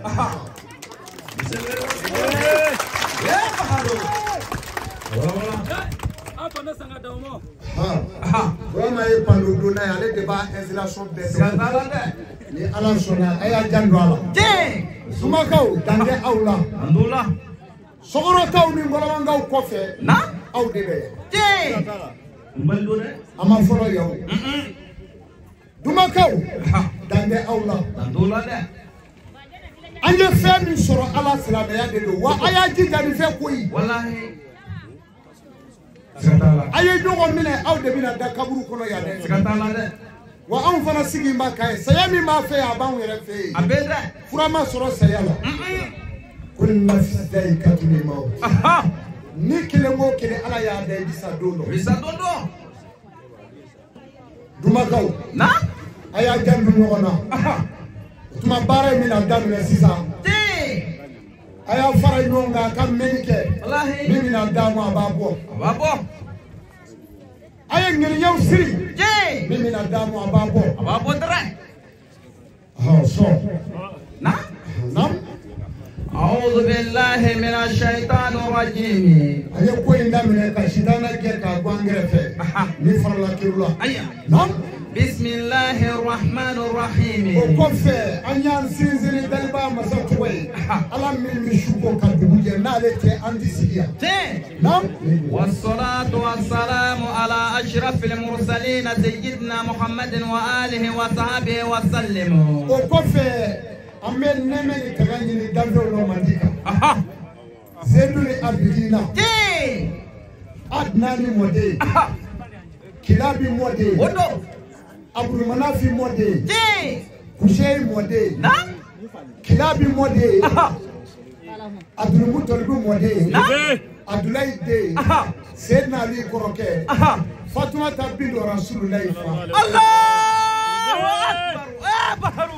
Roma e pandudu na ale de ba installation de ni ala sona aya jando ala suma kaw dande awla andula sogoro kaw ni ngolama ngaw kofe na aw de be je mbalo de ama folo yow Dumakau dande aula dandola de anye fe min soro ala salama ya de do wa aya ji jani fe koyi wallahi aye jogo mine aw de bina da kaburu kono ya de sikatala de wa an fana sigi ma kay sayami ma fe aban yere fe abeda furama soro sayala kun nafsai katuni maw ni kile mo kile ala ya de bisa dondo Dumakau na aya jandu ngona tuma bare mina dalu sisa aya fara nyonga kam menike wallahi mina damu ababo aya ngel yow siri mina damu ababo dara so na nam أعوذ بالله من الشيطان الرجيم aya ko inda mine ka shitana ke ka gwangere fe ni farla kirula nam بسم الله الرحمن الرحيم وكفى أن ينسيني دلبا مساتوي على من مشوكو كدبوجة نالتي عندي سيا نعم والصلاة والسلام على أشرف المرسلين سيدنا محمد وآله وصحبه وسلم وكفى أمين نمني تغني دلبا مديكا زيدوني أبدينا أدناني مودي كلابي مودي Abdul Manafi mode Kushei mode Kilabi mode Abdul Mutalibu mode Abdullah de Sayyidina Ali Koroke Fatuma tabindo Rasulullah Allahu Akbar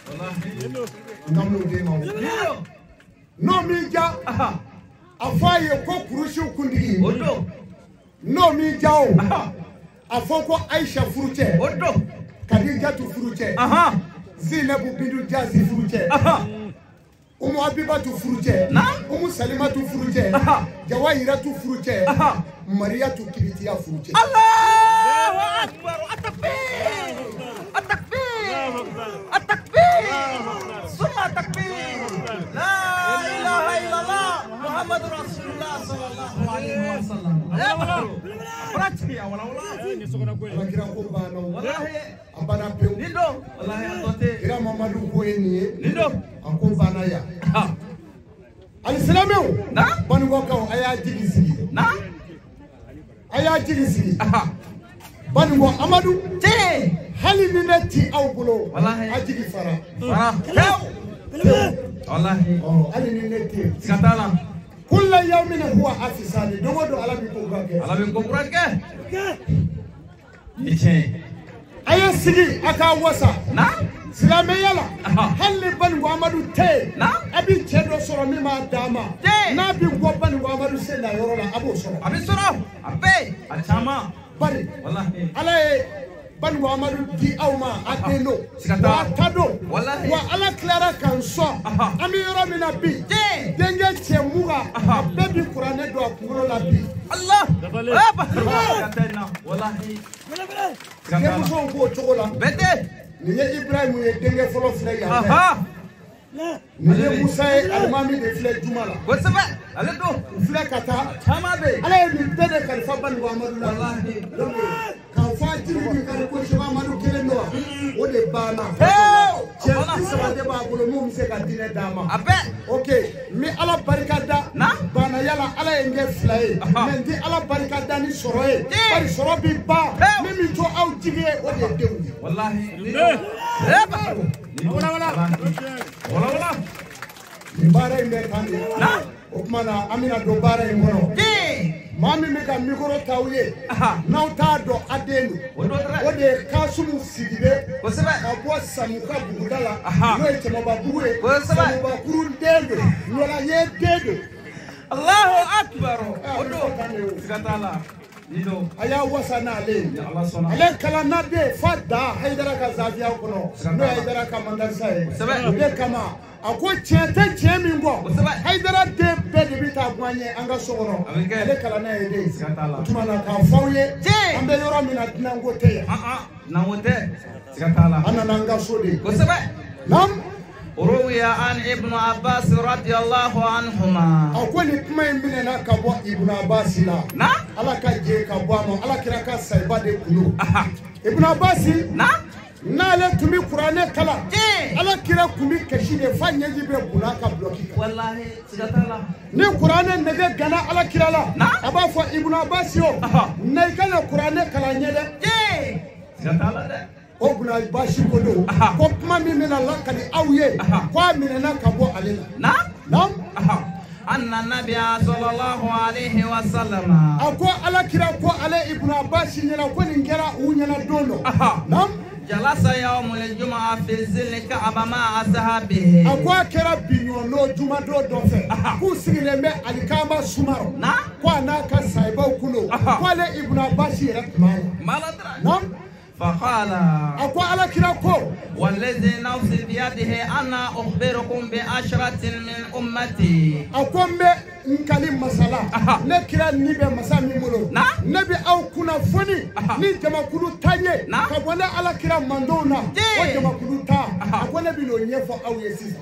wallahi no mija afaye ko kurushu kundi no mija Afoko Aisha Furuche Odo Khadija tu Furuche Zainabu bintu Jazi Furuche Umu Habiba tu Furuche Umu Salima tu Furuche Jawahira tu Furuche Maria tu Kibitiya Furuche Allahu Akbar At-takbir At-takbir At-takbir Summa takbir La ilaha illallah Muhammad Rasulullah sallallahu alaihi wasallam Berarti awal Kira ko bana wallahi abana pe nido wallahi atote kira Mamadu ko eni nido ko bana ya Al-Islamu na banu ko kaw aya jigi sigi na aya jigi sigi banu ko Amadu hali ni neti aw bulo wallahi ajigi fara wallahi hali ni neti sikatala كل يوم هو أفساد دوما على بيكوكا على بيكوكا يجي أي سيدي أكاوسا نعم سلامي يلا هل بن وامدو تي نعم أبي تشدو سرمي ما داما نبي وبن وامدو سيدا يرولا أبو سرم أبي سرم أبي أشاما بني والله على بن وامدو دي أوما أدينو واتادو والله وعلى كلارا كانسو أمي يرامي نبي دنجا تيمورا بيبي قرانة دو أكورو لبي الله والله كم سون كو تقولا بدي نيجي إبراهيم يدنجا فلو فليا Niye Musa alimami de file Jumala. What's up? Ale do file kata. Chama be. Ale ni bede kalifa bani wa Amadu la. Wallahi. Kafa jiri ni kali ko shaba Amadu kele no. O de bana. Chesi sama de ba bolo mu se ka dine dama. Abe. Okay. Mi ala barikada. Na. Bana yala ala enge file. Men di ala barikada ni soro e. Bari soro bi ba. Mi mi to au jigi o de dewu. Wallahi. Wala Bara imbe kandi na okmana amina do bara imbono mami meka mikoro tawye na ta do adenu ode kasumu sidibe abo samuka bugudala no etemo babuwe samuba kurundende nola ye dede Allahu akbar odo sikatala nido aya wasana ale ale kala nade fada haidara ka zavia kono no haidara ka mandarsa e kama ako chete chemingo haidara de bede bita gwanye anga sogoro ale kala na ede tumana ka fawye ambe yoro mina tinango te na wote sikatala ana nanga sode ko sebe nam روي عن ابن عباس رضي الله عنهما أقول كما يميننا كبوا ابن عباس لا نعم على كجي كبوا ما على كرا كسايبا de kulu Ibn Abbas na nale tumi Qur'ane kala ala kira kumi kashine fanya jibe bulaka bloki wallahi sigatala ni Qur'ane nege gana ala kira la aba fo Ibn Abbas yo nay kala Qur'ane kala nyede sigatala de o Ibn Abbas ko do ko kuma mi mena la kali awye ko minena kabo alela nam anna nabiyya sallallahu alaihi wasallam ako ala kira ko ala Ibn Abbas nyana ko ningera unyana dono nam jalasa yawmul jumu'a fi zilli ka'aba ma ashabihi akwa kera binyo no juma do fe ku sigile me alikama sumaro kwa na ka saiba kuno kwa le Ibn Abbas rakma maladra nam فقال أقوى على كراكو والذي نفسي بيده أنا أخبركم بعشرة من أمتي أقوى نكلم مسألة نكرا نبي مسامي مولو نبي أو كنا فني نجمع كلو تاني كابونا على كرا مندونا وجمع كلو تا أقوى نبي لو يفو أو يسيس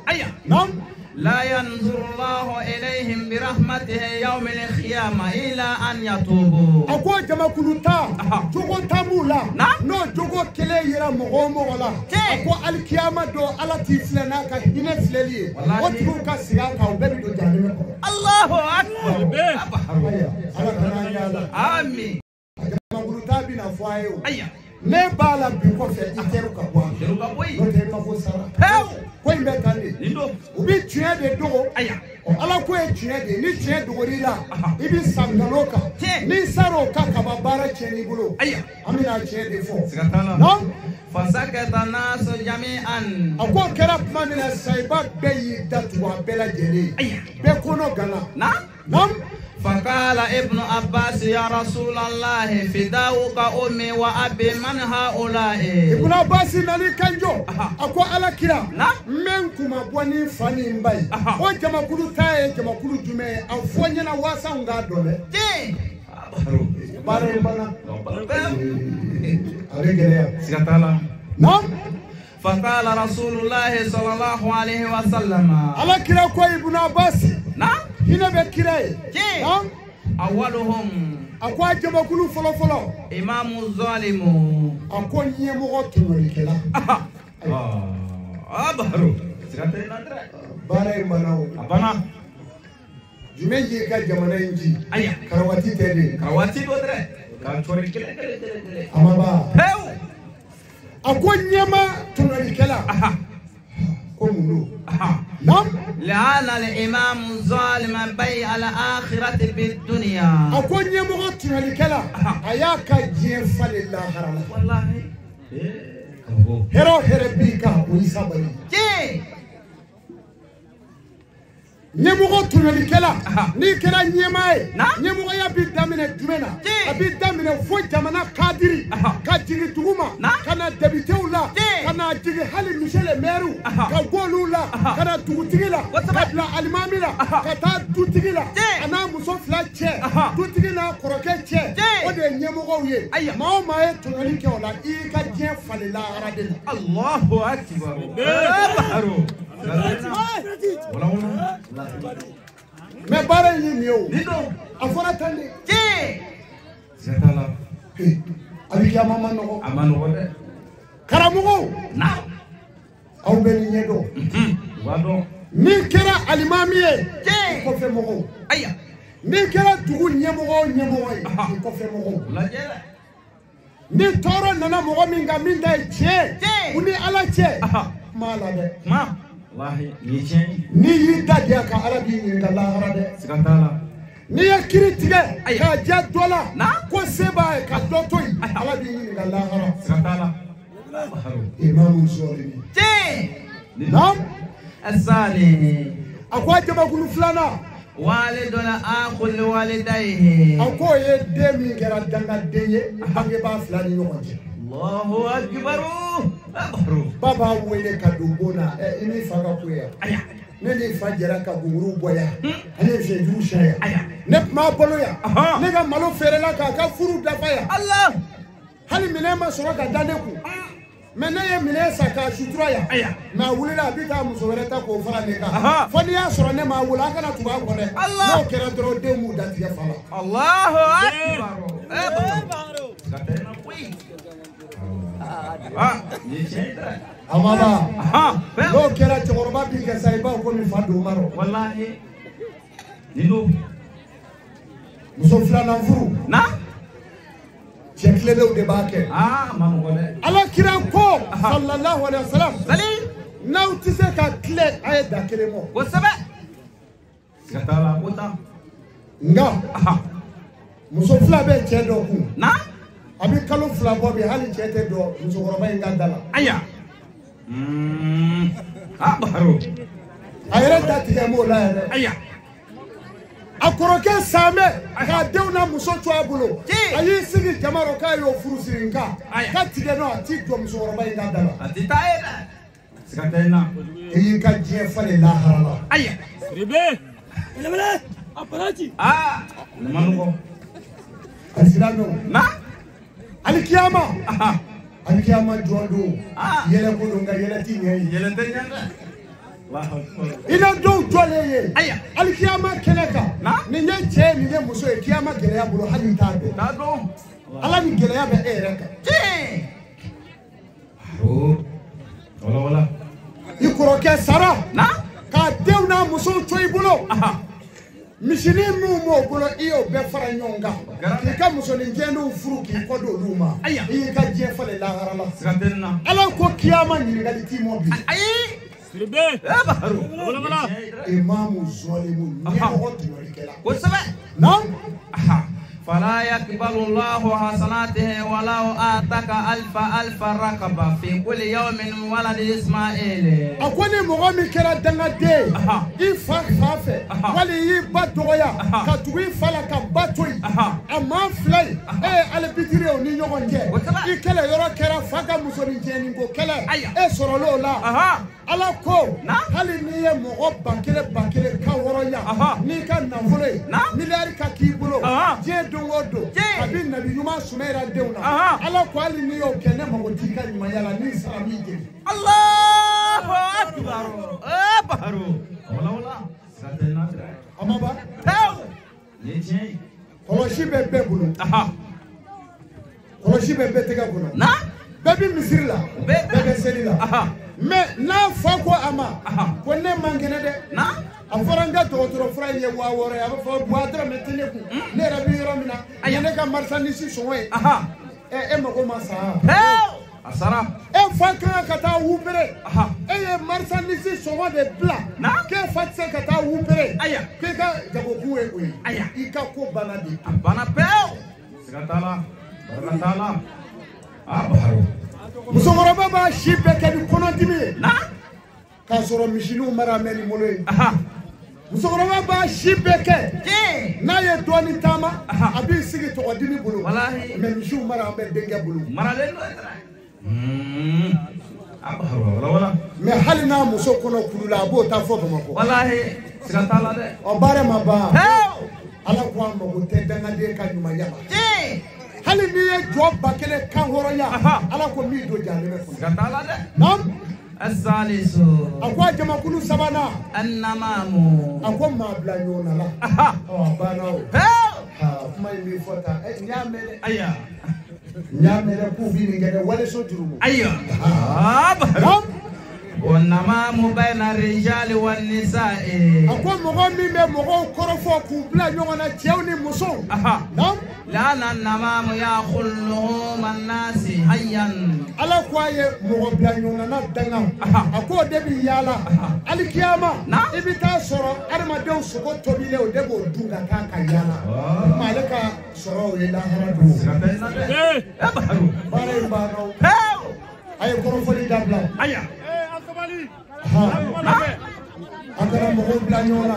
نعم لا ينظر الله إليهم برحمته يوم القيامة إلا أن يتوبوا أقوى جمع كلو تا جوغو تامولا نو جوغو كلي يرا مغومو ولا أقوى القيامة دو على تيفلنا كهينة فلالي وتروكا سياكا وبيبي دو جانبه الله أكبر آمين جمع كلو تا بنا فوايو ne bala bi ko fe iteru ka bo no te ma ko sara ko imbe tande ubi tue de dogo ala ko e tue de ni tue dogo rila ibi sangaloka ni saro ka ka babara cheni bulo amina tue de fo no fasakata nasu jami'an ako kera pamina saiba beyi datwa bela jeli be kono gana nam فقال ابن عباس يا رسول الله فداؤك أمي وأبي من هؤلاء ابن عباس نالي كنجو أكو على كلا منكم أبواني فاني مباي وجمع كلو تاي جمع كلو جمعي أفوانينا واسا ونغادولي باري مبانا أريجريا سيغتالا نعم فقال رسول الله صلى الله عليه وسلم على كلا كو ابن عباس نعم هنا بكراي نعم أولهم أكو جمع كلو فلو فلو إمام الظالم أكو نيمو تنوري كلا أبهرو سيغتالا باري مبانا أبانا jumeji ka jamana inji aya karawati tede karawati do dre ka chori kele amaba heu akonyama tunalikela ko mulu nam لعن الإمام الظالم بيع الآخرة بالدنيا akonyama tunalikela ayaka jefa lillahi harala والله hero herebika uisabani nyemugo tunalikela ni kera nyemae nyemugo ya bidamine dumena abidamine fo jamana kadiri ka jigi duguma kana debiteula kana jigi hali Michel Meru ka golula kana dugutigila kabla alimamila ka ta dutigila ana muso fla che dutigila koroke che o de nyemugo ye mawo mae tunalike ola I ka je falila aradel Allahu akbar baharu me bare ni miyo afora tande Zatala abika mama no amano de karamugo na aw be ni nyedo wado ni kera alimamiye ko fe mogo aya ni kera dugu nyemogo ko fe mogo la jela ni toro nana mogo minga minda che uni ala che mala de ma wallahi ni chen ni yida dia ka arabi ni ngala harade sikatala ni ya kritige ka jadola ko seba ka dotoi arabi ni ngala harade sikatala imam zolimi nam asani akwa jama kulu fulana waliduna aqul walidayhi ako ye demi kera danga denye bange ba fulani yokonje Allahu akbar abharu baba wele kadubona imi faga kuya aya ne ni fajera ka guru boya ane je jusha ya ne ma bolo ya ne ga malo fere la ka furu dafa ya Allah hali minema soro ka dane ku mena ye mine saka sutura ya na wulila bita muso were ta ko fara ne ka fani ya soro ne ma wula kana tuba ko ne no kera dro de mu da tiya fala Allahu akbar abharu gatena wi amaba no kera chorba bi ka saiba ko mi fadu maro wallahi nino muso flana furu na chekle de bake mamu gole ala kira ko sallallahu alaihi wasallam salim naw tise ka kle ay da kele mo ko sabe skatala kota nga muso fla be che do ku na abi kalo fla bo bi hali che te do muso goroba inga dala aya baro ayra da tige mo la aya akoroke same ka dewna muso tuabulo ayi sigi jamaro ka yo furu sirinka ka tige no ti do muso goroba inga dala atita eda skatena yi ka je fale la harala aya ribe bele aparachi manugo asilano na alikiyama alikiyama jondo yele ko nga yele ti ngai yele tanyanga ina do jole ye aya alikiyama keneka ni nye che ni nye muso e kiyama gele ya bulo hali tabe tado ala ni gele ya be ereka wala ikoroke sara na ka dewna muso choi bulo mishini mu mo bulo iyo be fara nyonga ka muso ni jendo furu ki ko do luma yi ka je fale la harala skatena ala ko kiyama ni ngali ti mo bi ayi ribe baro wala imamu zalimu ni ko tiwali kala ko sabe nam فلا يقبل الله حسناته ولو آتك ألف ركبة في كل يوم ولد إسماعيل أكوني مغامي كرا دنگا إفا خافة ولي يبادويا كتوي فلا كباتوي أما فلاي على بيتريو نيو غنجي إكلا يورا كرا فاقا مسوني جينينغو كلا سرولو لا ala ko hali ni ye mogo bakele ka woroya ni ka nafolo miliyari ka kibulo je dongo do abi nabi nyuma sumera deuna ala ko hali ni yo kene mogo tika nyuma yala ni salami je Allahu akbar baru wala satena amaba ye je koloshi bebe bulu koloshi bebe tega bulu na bebe misiri la bebe seri la mais na fa ko ama ko ne mangene de na afaranga to fra ye wa wore aba fa boadra metene ku ne rabi romina ayane ka marsanisi sowe e mako masa asara fa kan kata wupere ye marsanisi sowe de bla ke fatse kata wupere ke ka jago ku e ika ko bana di bana peo sikatala baratala abaro musogoro baba shibe ke di kono dimi na ka soro mishinu mara meni moloy musogoro baba shibe ke na ye doni tama abi sigi to dimi bulu wallahi men mishu mara be denga bulu mara le abaro wala me halina muso kono kulula bo ta fo ko wallahi sikatala de o bare maba ala ko ambo ko te danga de ka nyuma yaba hali ni ye job bakele kan horoya ala ko mi do jale me skatala de nam asalisu akwa jama kulu sabana annamamu akwa mabla nyona la bana o kuma mi fota nyamele aya nyamele ku bi ni ngene wale so jurumu aya والنمام بين الرجال والنساء أقول مغامي مغو كرفو كوبلا يوغنا تيوني مسون نعم لأن النمام يأخذهم الناس حيا على كواي مغبلا يوغنا دنا أقول دبي يالا على كياما إبتا سورو أرما ديو سوكو توبيلي ودبو دوغا كاكا يالا مالكا سورو يلا هردو باري بانو أي كرفو لي دابلا أيا akara mogo bla nyona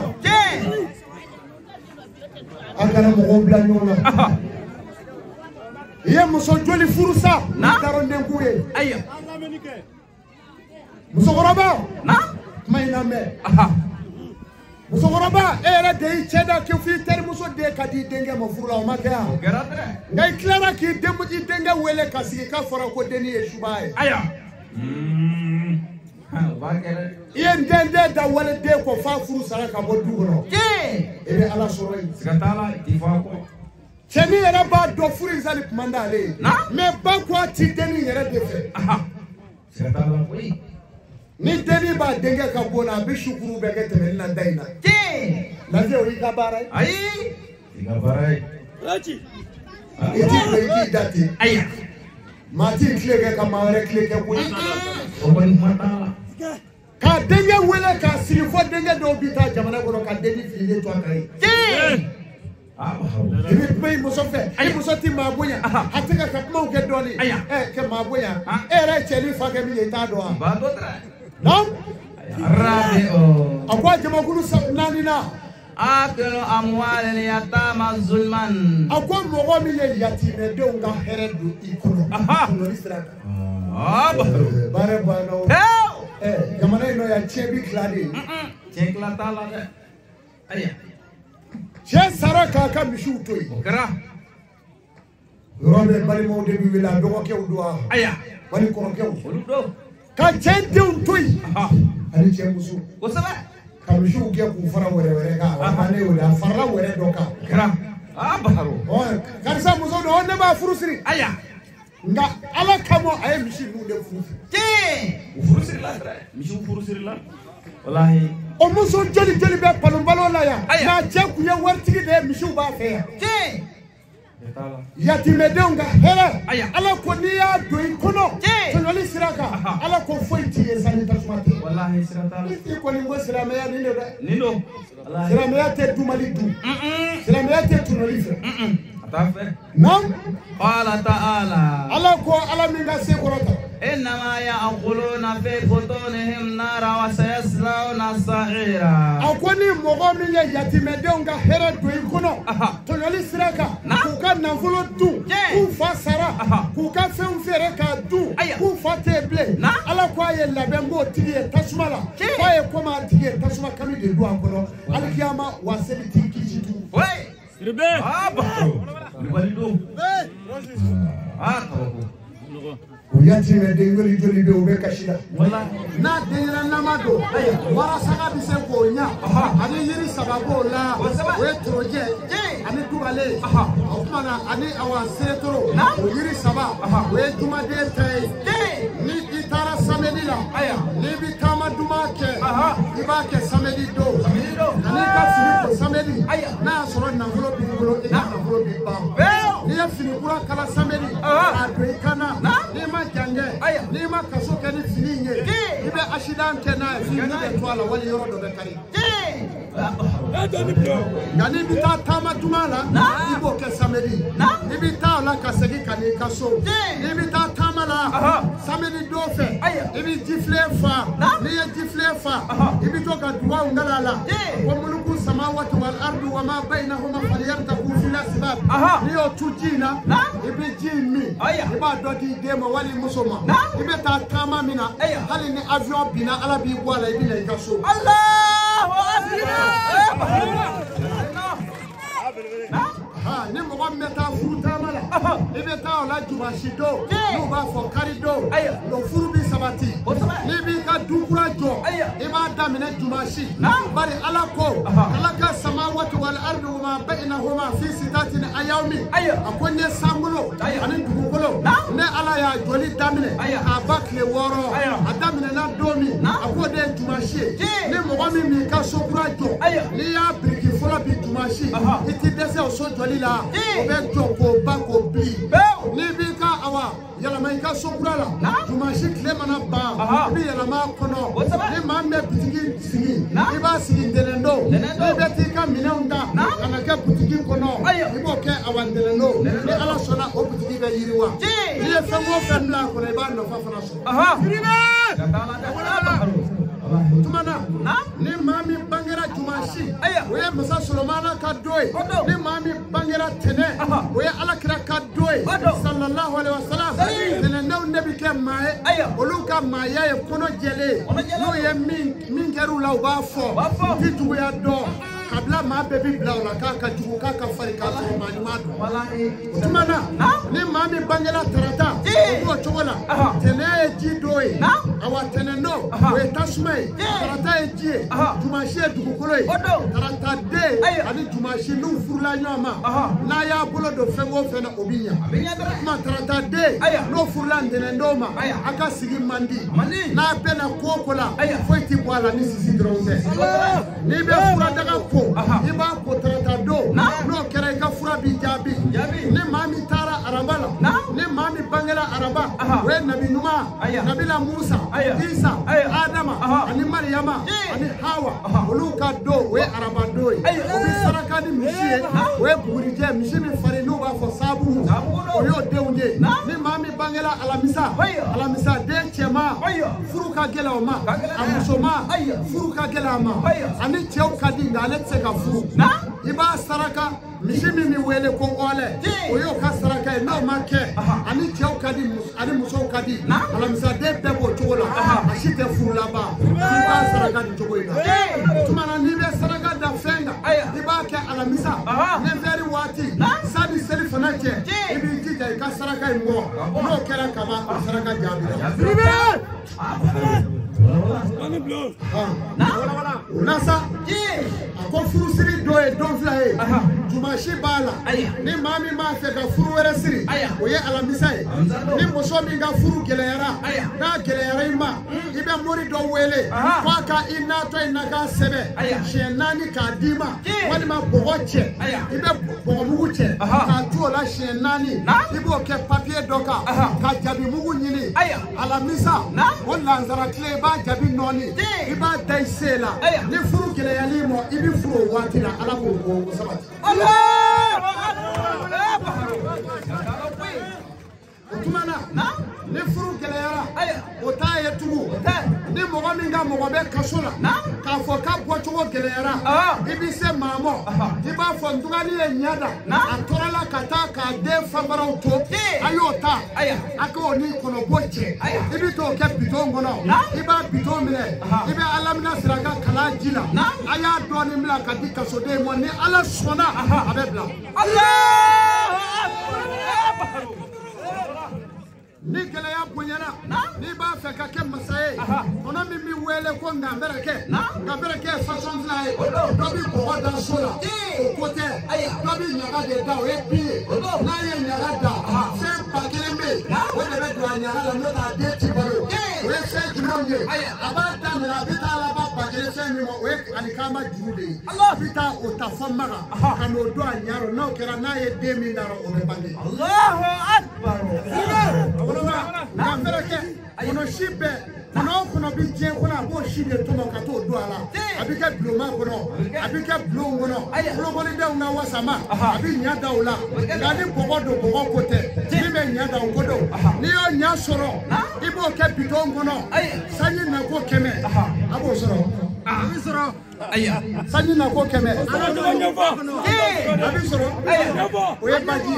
akara mogo bla nyona ye muso joli furusa daro nenkuye aya muso goroba na mayna me muso goroba era de cheda ke fi ter muso de kadi denge mo furula o makya ngai clara ki demuji denge wele kasi ka fara ko deni e shubaye aya yen dende da wale de ko fa furu sara ka bo dugono ere ala soroy sikatala tifako cɛni yɛrɛ b'a dɔn furu in sali kuma d'ale ye mais ba ko a ti denni yɛrɛ de fɛ ni denni b'a denkɛ ka bon na a bɛ sukuru bɛɛ kɛ tɛmɛni na da in na lajɛ o y'i ka baara ye ayi i ka baara ye i t'i fɛ i k'i da ten ayi maa t'i tile kɛ ka maa wɛrɛ tile kɛ koyi o kɔni kuma t'a la ka denkɛ wele k'a sigi fɔ denkɛ dɔw bi taa jamana kɔnɔ ka denni fililen to a kan ye i bɛ kuma i muso fɛ i muso ti maa bonya a tɛ ka kumaw kɛ dɔɔnin kɛ maa bonya e yɛrɛ cɛli fa kɛ min ye i t'a dɔn wa non a ko a jamakulu naani na akilu amwalil yatama zulman a ko mɔgɔ min ye yatimɛdenw ka hɛrɛ don i kɔnɔ kɔnɔni sira kan baara banna o jamana in nɔ yan tiɲɛ bi tila de tiɲɛ tila t'a la dɛ ayiwa cɛ sara k'a ka misiw to yen o kɛra yɔrɔ bɛ balimaw de bi wele a dɔgɔkɛw don wa ayiwa wali kɔrɔkɛw olu don ka cɛ denw to yen ani cɛ muso kosɛbɛ ka misiw gɛn k'u fara wɛrɛ wɛrɛ kan a bannen o la a farala wɛrɛ dɔ kan kɛra baro karisa muso don ne b'a furu siri ayiwa nka ala kama a ye misi ninnu de furu siri u furu siri la dɛ misiw furu siri la walahi o muso joli bɛ palon la yan nka cɛ kun ye waritigi de ye misiw b'a fɛ yan yatimɛdenw ka hɛrɛ ala ko n'i y'a don i kɔnɔ tɔɲɔli sira kan ala ko foyi t'i ye sanni tasuma tɛ i kɔni ko silamɛya nin de dɛ nin don silamɛya tɛ dumali dun silamɛya tɛ tɔɲɔli fɛ non qala ta'ala ala ko ala min ka se kɔrɔta innama ya'kuluna fi butunihim nara wa sayaslawna sa'ira a ko ni mɔgɔ min ye yatimɛdenw ka hɛrɛ don i kɔnɔ tɔɲɔli sira kan k'u ka nafolo dun k'u fa sara k'u ka fɛnw feere k'a dun k'u fa tɛ bilen ala ko a ye labɛn k'o tigi ye tasuma la k'a ye komi a tigi ye tasuma kami de don a kɔnɔ alikiyama wa seli t'i kisi tun o yatimɛden joli bɛ yen o bɛ kasi la n'a denyɛrɛnama don warasaga bɛ se k'o ɲa ani yiri saba b'o la o ye torojɛ ani dugale o kumana ani awa seretoro o yiri saba o ye jumaden ta ye ni i taara samedi la n'i bɛ taama duman kɛ i b'a kɛ samedi don ani ka fini ko samedi n'a y'a sɔrɔ nafolo b'i bolo i ka nafolo b'i ban n'i ye fini kura kala samedi k'a don i kan na n'i ma jangɛ n'i ma kaso kɛ ni fini ye i bɛ accident kɛ n'a ye fini bɛ to a la wali yɔrɔ dɔ bɛ kari nka n'i bɛ taa taama duman la i b'o kɛ samedi n'i bɛ taa o la ka segin ka n'i ka so n'i bɛ taa taama la samedi don fɛ i bɛ jifilen fa n'i ye jifilen fa i bɛ to ka dugawu ngala la wa muluku samawati wal ardi wa ma bainahuma falyartaqu fil asbab n'i y'o tu ji in na i bɛ ji in min i b'a dɔ di den ma wali muso ma i bɛ taa taama min na hali ni avion binna ala b'i bɔ a la i bɛ na i ka so. ni mɔgɔ min bɛ taa furu taama la i bɛ taa o la jumasi don n'u b'a fɔ kari don o furu bi sabati n'i b'i ka du kura jɔ i b'a daminɛ jumasi bari ala ko ala ka samawati wal ardi wa ma bainahuma fi sitatin ayawmin a ko n ye sankolo ani dugukolo ne ala y'a jɔli daminɛ k'a ba tile 6 a daminɛna don min a k'o de ye jumasi ye ni mɔgɔ min b'i ka so kura jɔ n'i y'a biriki fɔlɔ bi jumasi i ti dɛsɛ o so jɔli la o bɛ jɔ k'o ban k'o bili n'i b'i ka awa yɛlɛma i ka so kura la jumasi tile mana ban i bɛ yɛlɛma a kɔnɔ ni maa min bɛ bitigi sigi i b'a sigi ntɛnɛndon n'i bɛ t'i ka minɛnw ta ka na kɛ bitigi kɔnɔ i b'o kɛ awa ntɛnɛndon ni ala sɔnna o bitigi bɛ yiriwa n'i ye fɛn o fɛn bila a kɔnɔ i b'a nafa fana sɔrɔ. tuma na ni maa min bangera jumasi o ye masa solomana ka do ye ni maa min bangera tɛnɛ o ye alakira ka do ye sallallahu alaihi wasallam tɛnɛndenw de bɛ kɛ maa ye olu ka maaya ye kɔnɔ jɛlen n'o ye min kɛra u la u b'a fɔ u ti juguya dɔn kabla ma bebi bla ola ka jugu ka fari ka so mani madu tumana ni mami bangela tarata ko chogola tene ji doyi awa tene no we tasmai tarata e ji jumashi dugukolo tarata de ani jumashi nu furula nyoma na ya bolo do fengo fena obinya kuma tarata de no furula ndene ndoma aka sigi mandi na pena kokola foi ti bwala ni sisi dronze ni be fura daga ko iba ko tarata do no kere ka fura bi jabi ni mami tara arabala ni mami bangela araba we nabi numa nabila musa isa adama ani maryama ani hawa uluka do we araba do obi saraka ni mishie we burije mishimi fari no ba fo sabu oyo deunje ni mami bangela alamisa de chema furuka gela oma amusoma furuka gela ma ani cheu kadinga aletse ka furu iba saraka mishimi mi wele ko ole oyo ka saraka no make ani cheu kadi ani muso kadi alamisa de bebo chola ashite furu laba iba saraka ni chogo ina tumana ni be saraka da fenga iba ke alamisa ne very wati sadi seli fanache ibi tija ka saraka mo no kera kama saraka jabira Nasa ako furu siri doye don flae jumashi bala ni mami ma fe ka furu wera siri oye alamisa ni muso mi ga furu geleyara na geleyara ima ibe mori do wele kwa ka ina to ina ga sebe shenani ka dima wani ma bogoche ibe bogomuche ka tuola shenani ibo ke papier doka ka jabi mugu nyini alamisa wala nzara kle ba jabi noni iba daisela ni furu geleyali mo ibi furu wati na ala ko sabati otumana ni furu geleyara ota yetugu ni mogo minga mogo be kasola ka fo ka bocho geleyara ibi se mamo iba fo ndugani e nyada atorala kata ka de famara to ayota ako ni kono boche ibi to ke bitongo no iba bitomile ibi alamina siraga kala jila aya do ni mila ka di kasode mo ni ala sona abebla ni kele ya bunyana ni ba fe ka ke masaye ona mi wele ko ngambere ke façon fly do bi ko da sola côté do bi nyaga de da we bi na ye nyaga da se pa kele me o de be do nyaga la no da de ti baro we se jimonje aba da na bi ta la ba pa kele se mi mo we ani kama jude bi ta o ta famaga kano do nyaro no kera na ye de mi ndaro o be bandi Allahu akbar Nambereke ono shibe ono bi je kuna bo shide to no ka to do ala abike bloma kono abike blom kono blomoni de una wasama abi nyada ola ngani bogodo bogo kote ni me nyada ogodo ni o nya soro ibo ke biton kono sanyi na ko keme abo soro abi soro aya sanyi na ko keme abi soro aya o baji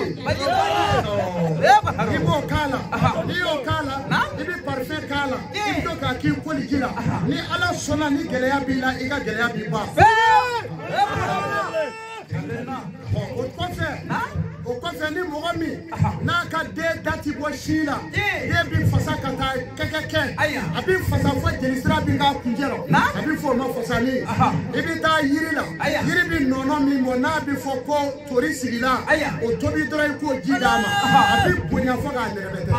ibo kala ni o kala ibi parfait kala ibi ka ki koli jila ni ala sona ni geleya bila iga geleya bi ba o kofe ni mogo mi na ka de dati bo shila de bi fasa kata kekeke abi fasa fo jelisra bi ga kunjero abi fo ma fasa ni ibi ta yiri la yiri bi nono mi mo na bi fo ko tori sigila o tobi dora ko jidama abi bunya fo ga nerebete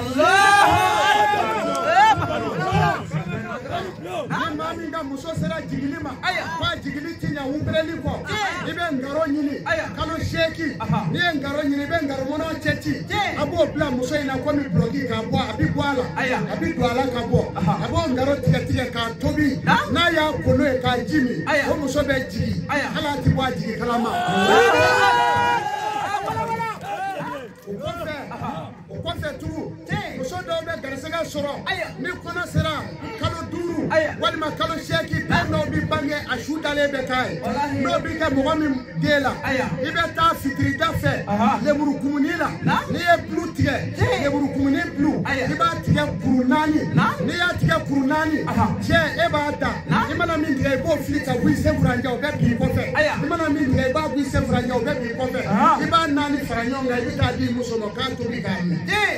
ni mami nga muso sera jigilima kwa jigili tinya umbreli ko ibe ngaro nyini kalo sheki ni ngaro nyini be ngaro mono chechi abo bla muso ina ko mi blogi ka bo abi bwala abi dwala ka bo abo ngaro tiga ka tobi na ya kono e ka jimi o muso be jigi ala ti bo jigi kalama o kofe tu muso do be garsega soro ni kono sera kalo duru walima kalo seki den no bi bange a shudale be kai no bi ke mo mi dela ibe ta fitri da fe le buru kumunila ni e blue tige le buru kumuni blue iba tige kurunani ni ya tige kurunani je e ba da imana mi dige bo flika wi se buranja o be bi ko fe imana mi dige ba wi se buranja o be bi ko fe iba nani faranyonga iba di musomo kan to bi ga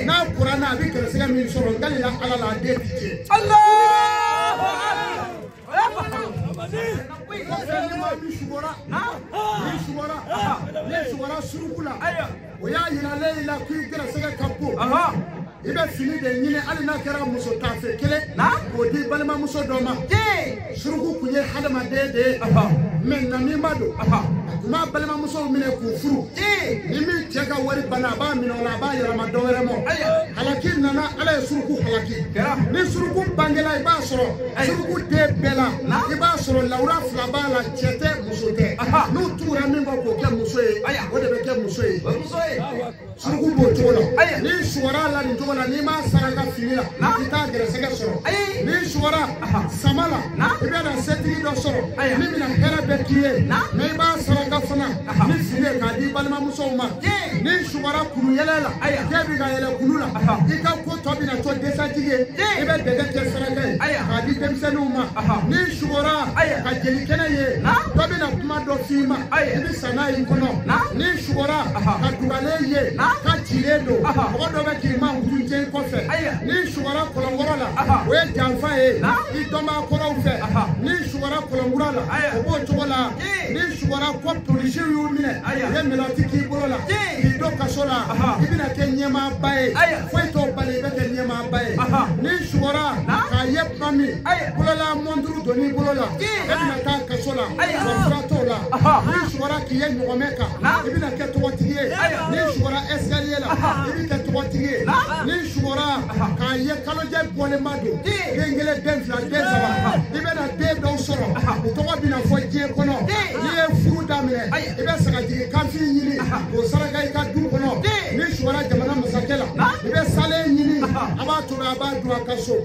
na kurana bi kere se mi soro dalila ala la de tije Allahu akbar Yeshua surukula oya yina leila kuigira sega kapo ibe fini de nyine ali na kera muso tafe kele o di balma muso doma suruku kunye hadama de men na ni mado kuma balma muso mine ku furu ni mi cheka wari bana ba mino la ba yara ma dowere mo halaki nana ala suruku halaki ni suruku bangela iba soro suruku de bela iba soro laura flaba la chete muso de no tura mi ko ke muso e o de be ke muso e suruku bo tola ni suara la ni tola ni ma saraka finila ita gresega soro ni suara samala ibe na setri do soro ni mina hera be kiye ni ba saraka fana ni fine ka di balma muso ma ni suara kuru yelela ke bi ga yele kulula ika ko to bi na to desa tige ibe de ke saraka ka di demsenu ma ni suara ka jeli kene ye to bi na kuma do fima ibe sana yin kono ni suara ka dubale ye ka jiredo o do be ki ma unje ko fe ni suara kolongoro la we janfa e idoma koro fe ni suara kolongoro la o bo chola ni suara ko polisi yu mine ye melati ki bolola ido kasola ibina kenyema bae foi to bale be kenyema bae ni suara ka ye pami bolola mondru doni bolola ibina ta kasola fratola ni suara ki ye nyomeka ibina ke to tiye ni suara escalier la ibina ke to tiye ni suara ka ye kaloje bole mado dengele denfla denzaba ibena de do soro to bina fo je kono ni e furu damire ibe saka jige kanfi nyini o saraka ka du kono ni suara jamana masakela ibe sale nyini aba to aba du akaso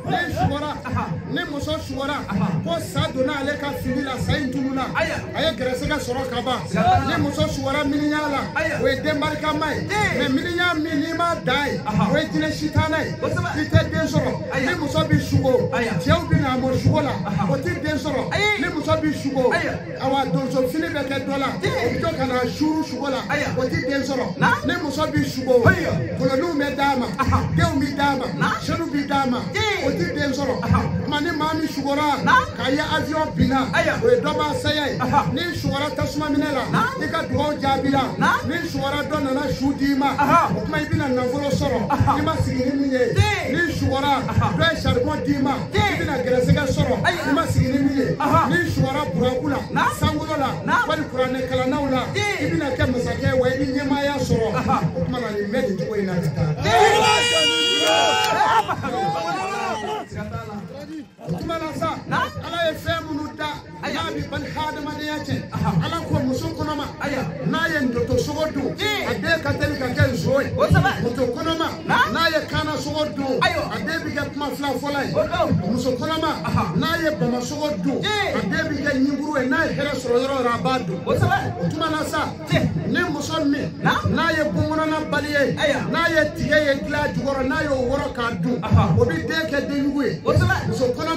ni suara ni muso suara ko sadona ale ka fili la sayin tununa aye gresega soro kaba ni muso suara mininyala we demarka mai me mininya minima dai we jine shitana ite den soro ni muso bi shugo jew bi na mo shugo la o ti den soro ni muso bi shugo awa donso fili be ke dola o to kana shuru shugo la o ti den soro ni muso bi shugo ko no me dama de mi dama shenu bi dama o ti den soro mani mami shugora kaya avion bina o doba saye ni shugora tasuma minela ika duo jabila ni shugora dona na shudima o kuma ibina na volo soro ni ma sigini minye ni shugora do charbon dima ibina gresega soro ni ma sigini minye ni shugora burakula sangulola wali kurane kala naula ibina ke masake wa ni nyema ya soro o kuma na ni medi ko ina kata Tumana sa ala ye fɛn minnu da n'a bi bali hadamadenya cɛ ala ko muso kɔnɔma n'a ye ndoto sogo dun a den ka teli ka kɛ nso ye muso kɔnɔma n'a ye kaana sogo dun a den bi kɛ kuma fila fɔla ye muso kɔnɔma n'a ye bama sogo dun a den bi kɛ ɲinkuru ye n'a ye hɛrɛ sɔrɔ yɔrɔ yɔrɔ a b'a dun o tumana sa ni muso min n'a ye bɔnkɔnɔna bali ye n'a ye tigɛ ye dilan jukɔrɔ n'a y'o wɔrɔ k'a dun o bi den kɛ denjugu ye muso kɔnɔma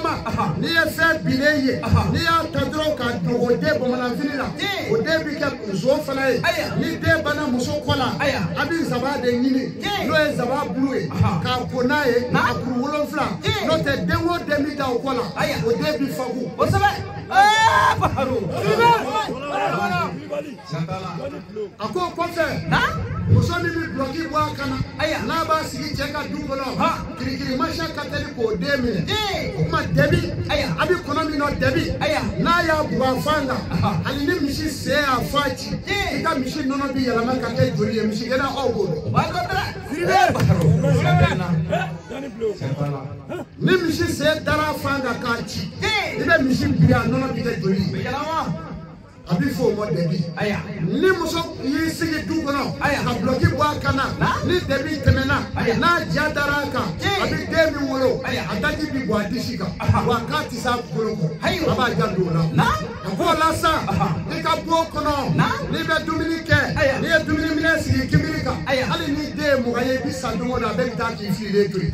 n'i ye fɛn bilen ye n'i y'a ta dɔrɔn ka dun o den bamananfini la o den bi kɛ nso fana ye ni den banna muso kɔ la a bi nsaban de ɲini n'o ye nsaban bulu ye k'a ko n'a ye a kuru 7 n'o tɛ den o den bi da o kɔ la o den bi fagu a ko kɔfɛ muso min bi bloki bɔ a kana n'a b'a sigi cɛ ka du kɔnɔ kirikiri masa ka teli k'o den minɛ o kuma debi a bi kɔnɔ min na debi n'a y'a bugu a fan kan hali ni misi sen y'a fa ci i ka misi nɔnɔ bi yɛlɛma ka kɛ joli ye misi gɛnna aw b'o ni misi sen dara a fan kan k'a ci i bɛ misi bi a nɔnɔ bi kɛ joli ye abi fo mo debi aya ni muso yi sigi du kono ka bloki bwa kana ni debi temena na jadaraka abi demi wolo ataki bi bwa dishika wakati sa koloko aba jandura na ko la sa ni ka bwo kono ni be dominike ni e domini minesi kimilika ali ni de mo gaye bi sa do na be ta ki fi le turi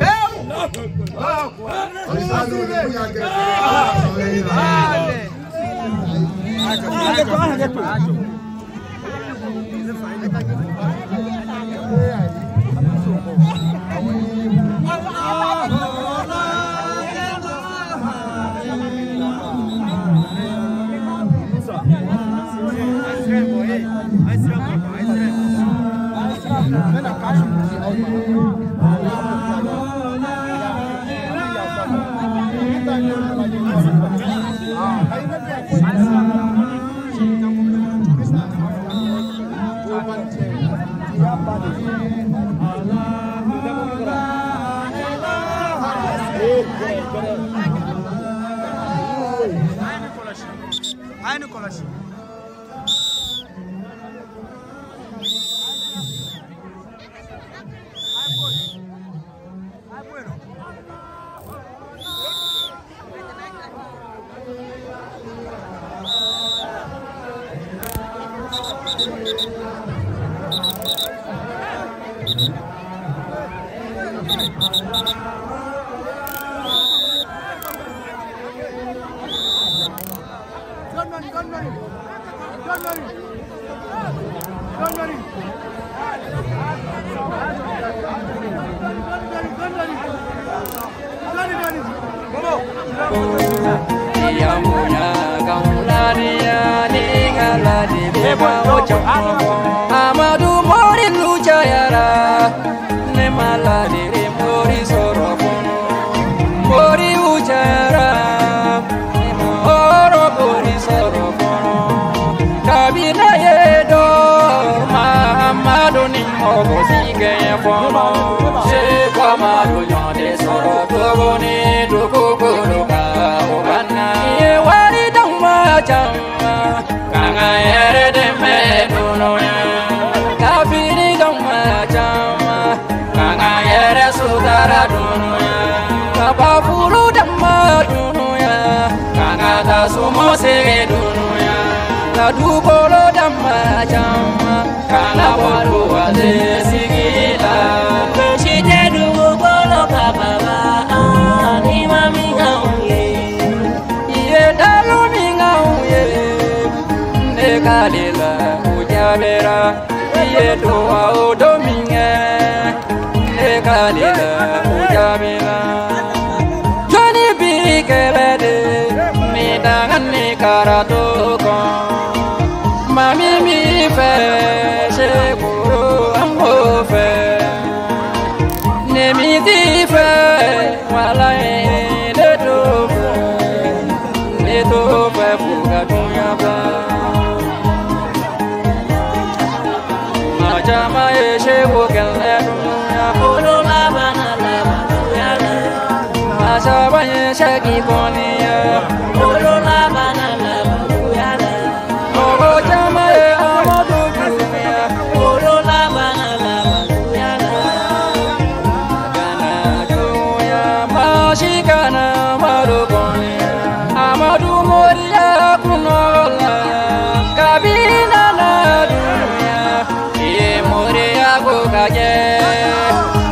Amadu mori luchayara ne malade re mori sorofono mori uchayara oro mori sorofono kabina yedo Amadu ni mogo sige fono se kamadu yonde sorofono ni dukukuluka obana ye wari dama jama kanga yere de meduno ya kafiri dama jama kanga yere sudara duno ya kabafuru dama duno ya kanga tasumo se duno ya kadukolo dama jama kanga walu wale sigila shite dukolo kababa ani mami ngauye ye dalu ngauye Kalila ujabera yedo wa dominge kalila ujabera Johnny bikelede mi dangani karato ko mami mi fe shekuru ambo fe ne mi di fe wala le do fe fuga dunya ba Jama eshe wokelenu ya polo la bana ya la Asaba eshe kiponi ya polo la bana ya la Mogo jama e amadu ya polo la bana ya la Gana juya mashikana marugoni amadu moria kunola kabina na kaje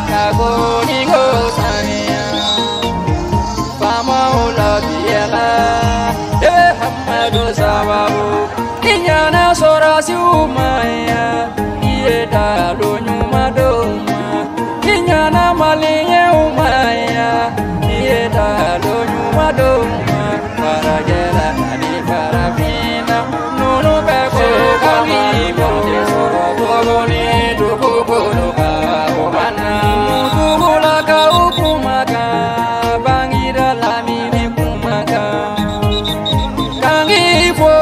kago ningo sania fama ula biela Hamadu sababu kinyana sora siumaya ieda lonyuma doma kinyana malinye umaya ieda lonyuma doma para jela ni para fina nunu beko kami bonde soro bogoni dukukuluka obana mutugula ka ukumaka bangira lamini kumaka kangifo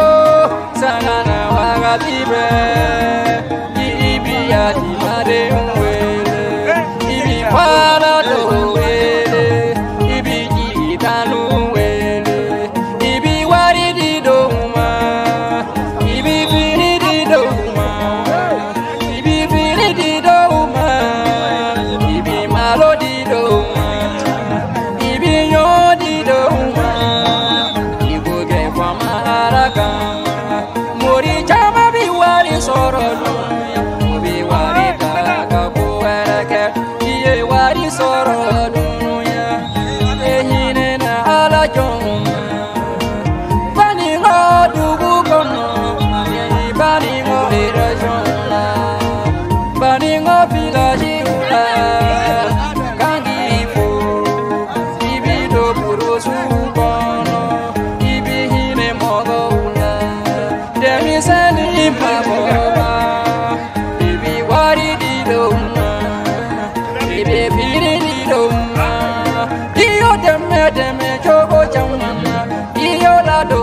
sanana wagatibe ibia dimade unwele ibi para dowele ibi jitalu wele ibi waridi do maboba ibi wari di doma ibi firi di doma iyo deme chogo chamana iyo lado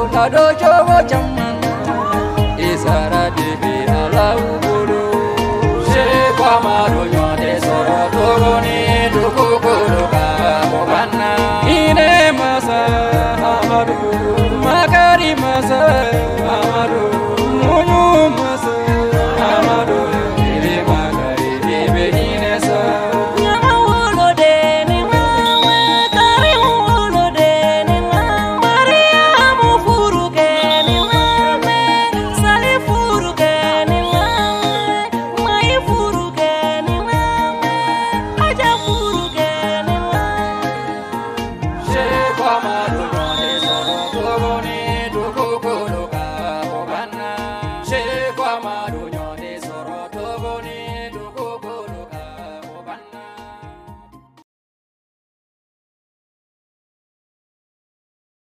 chogo chamana isara debi ala ubolo se pamaro nyode soro togoni dukukuru ka bogana ine masa amadu makari masa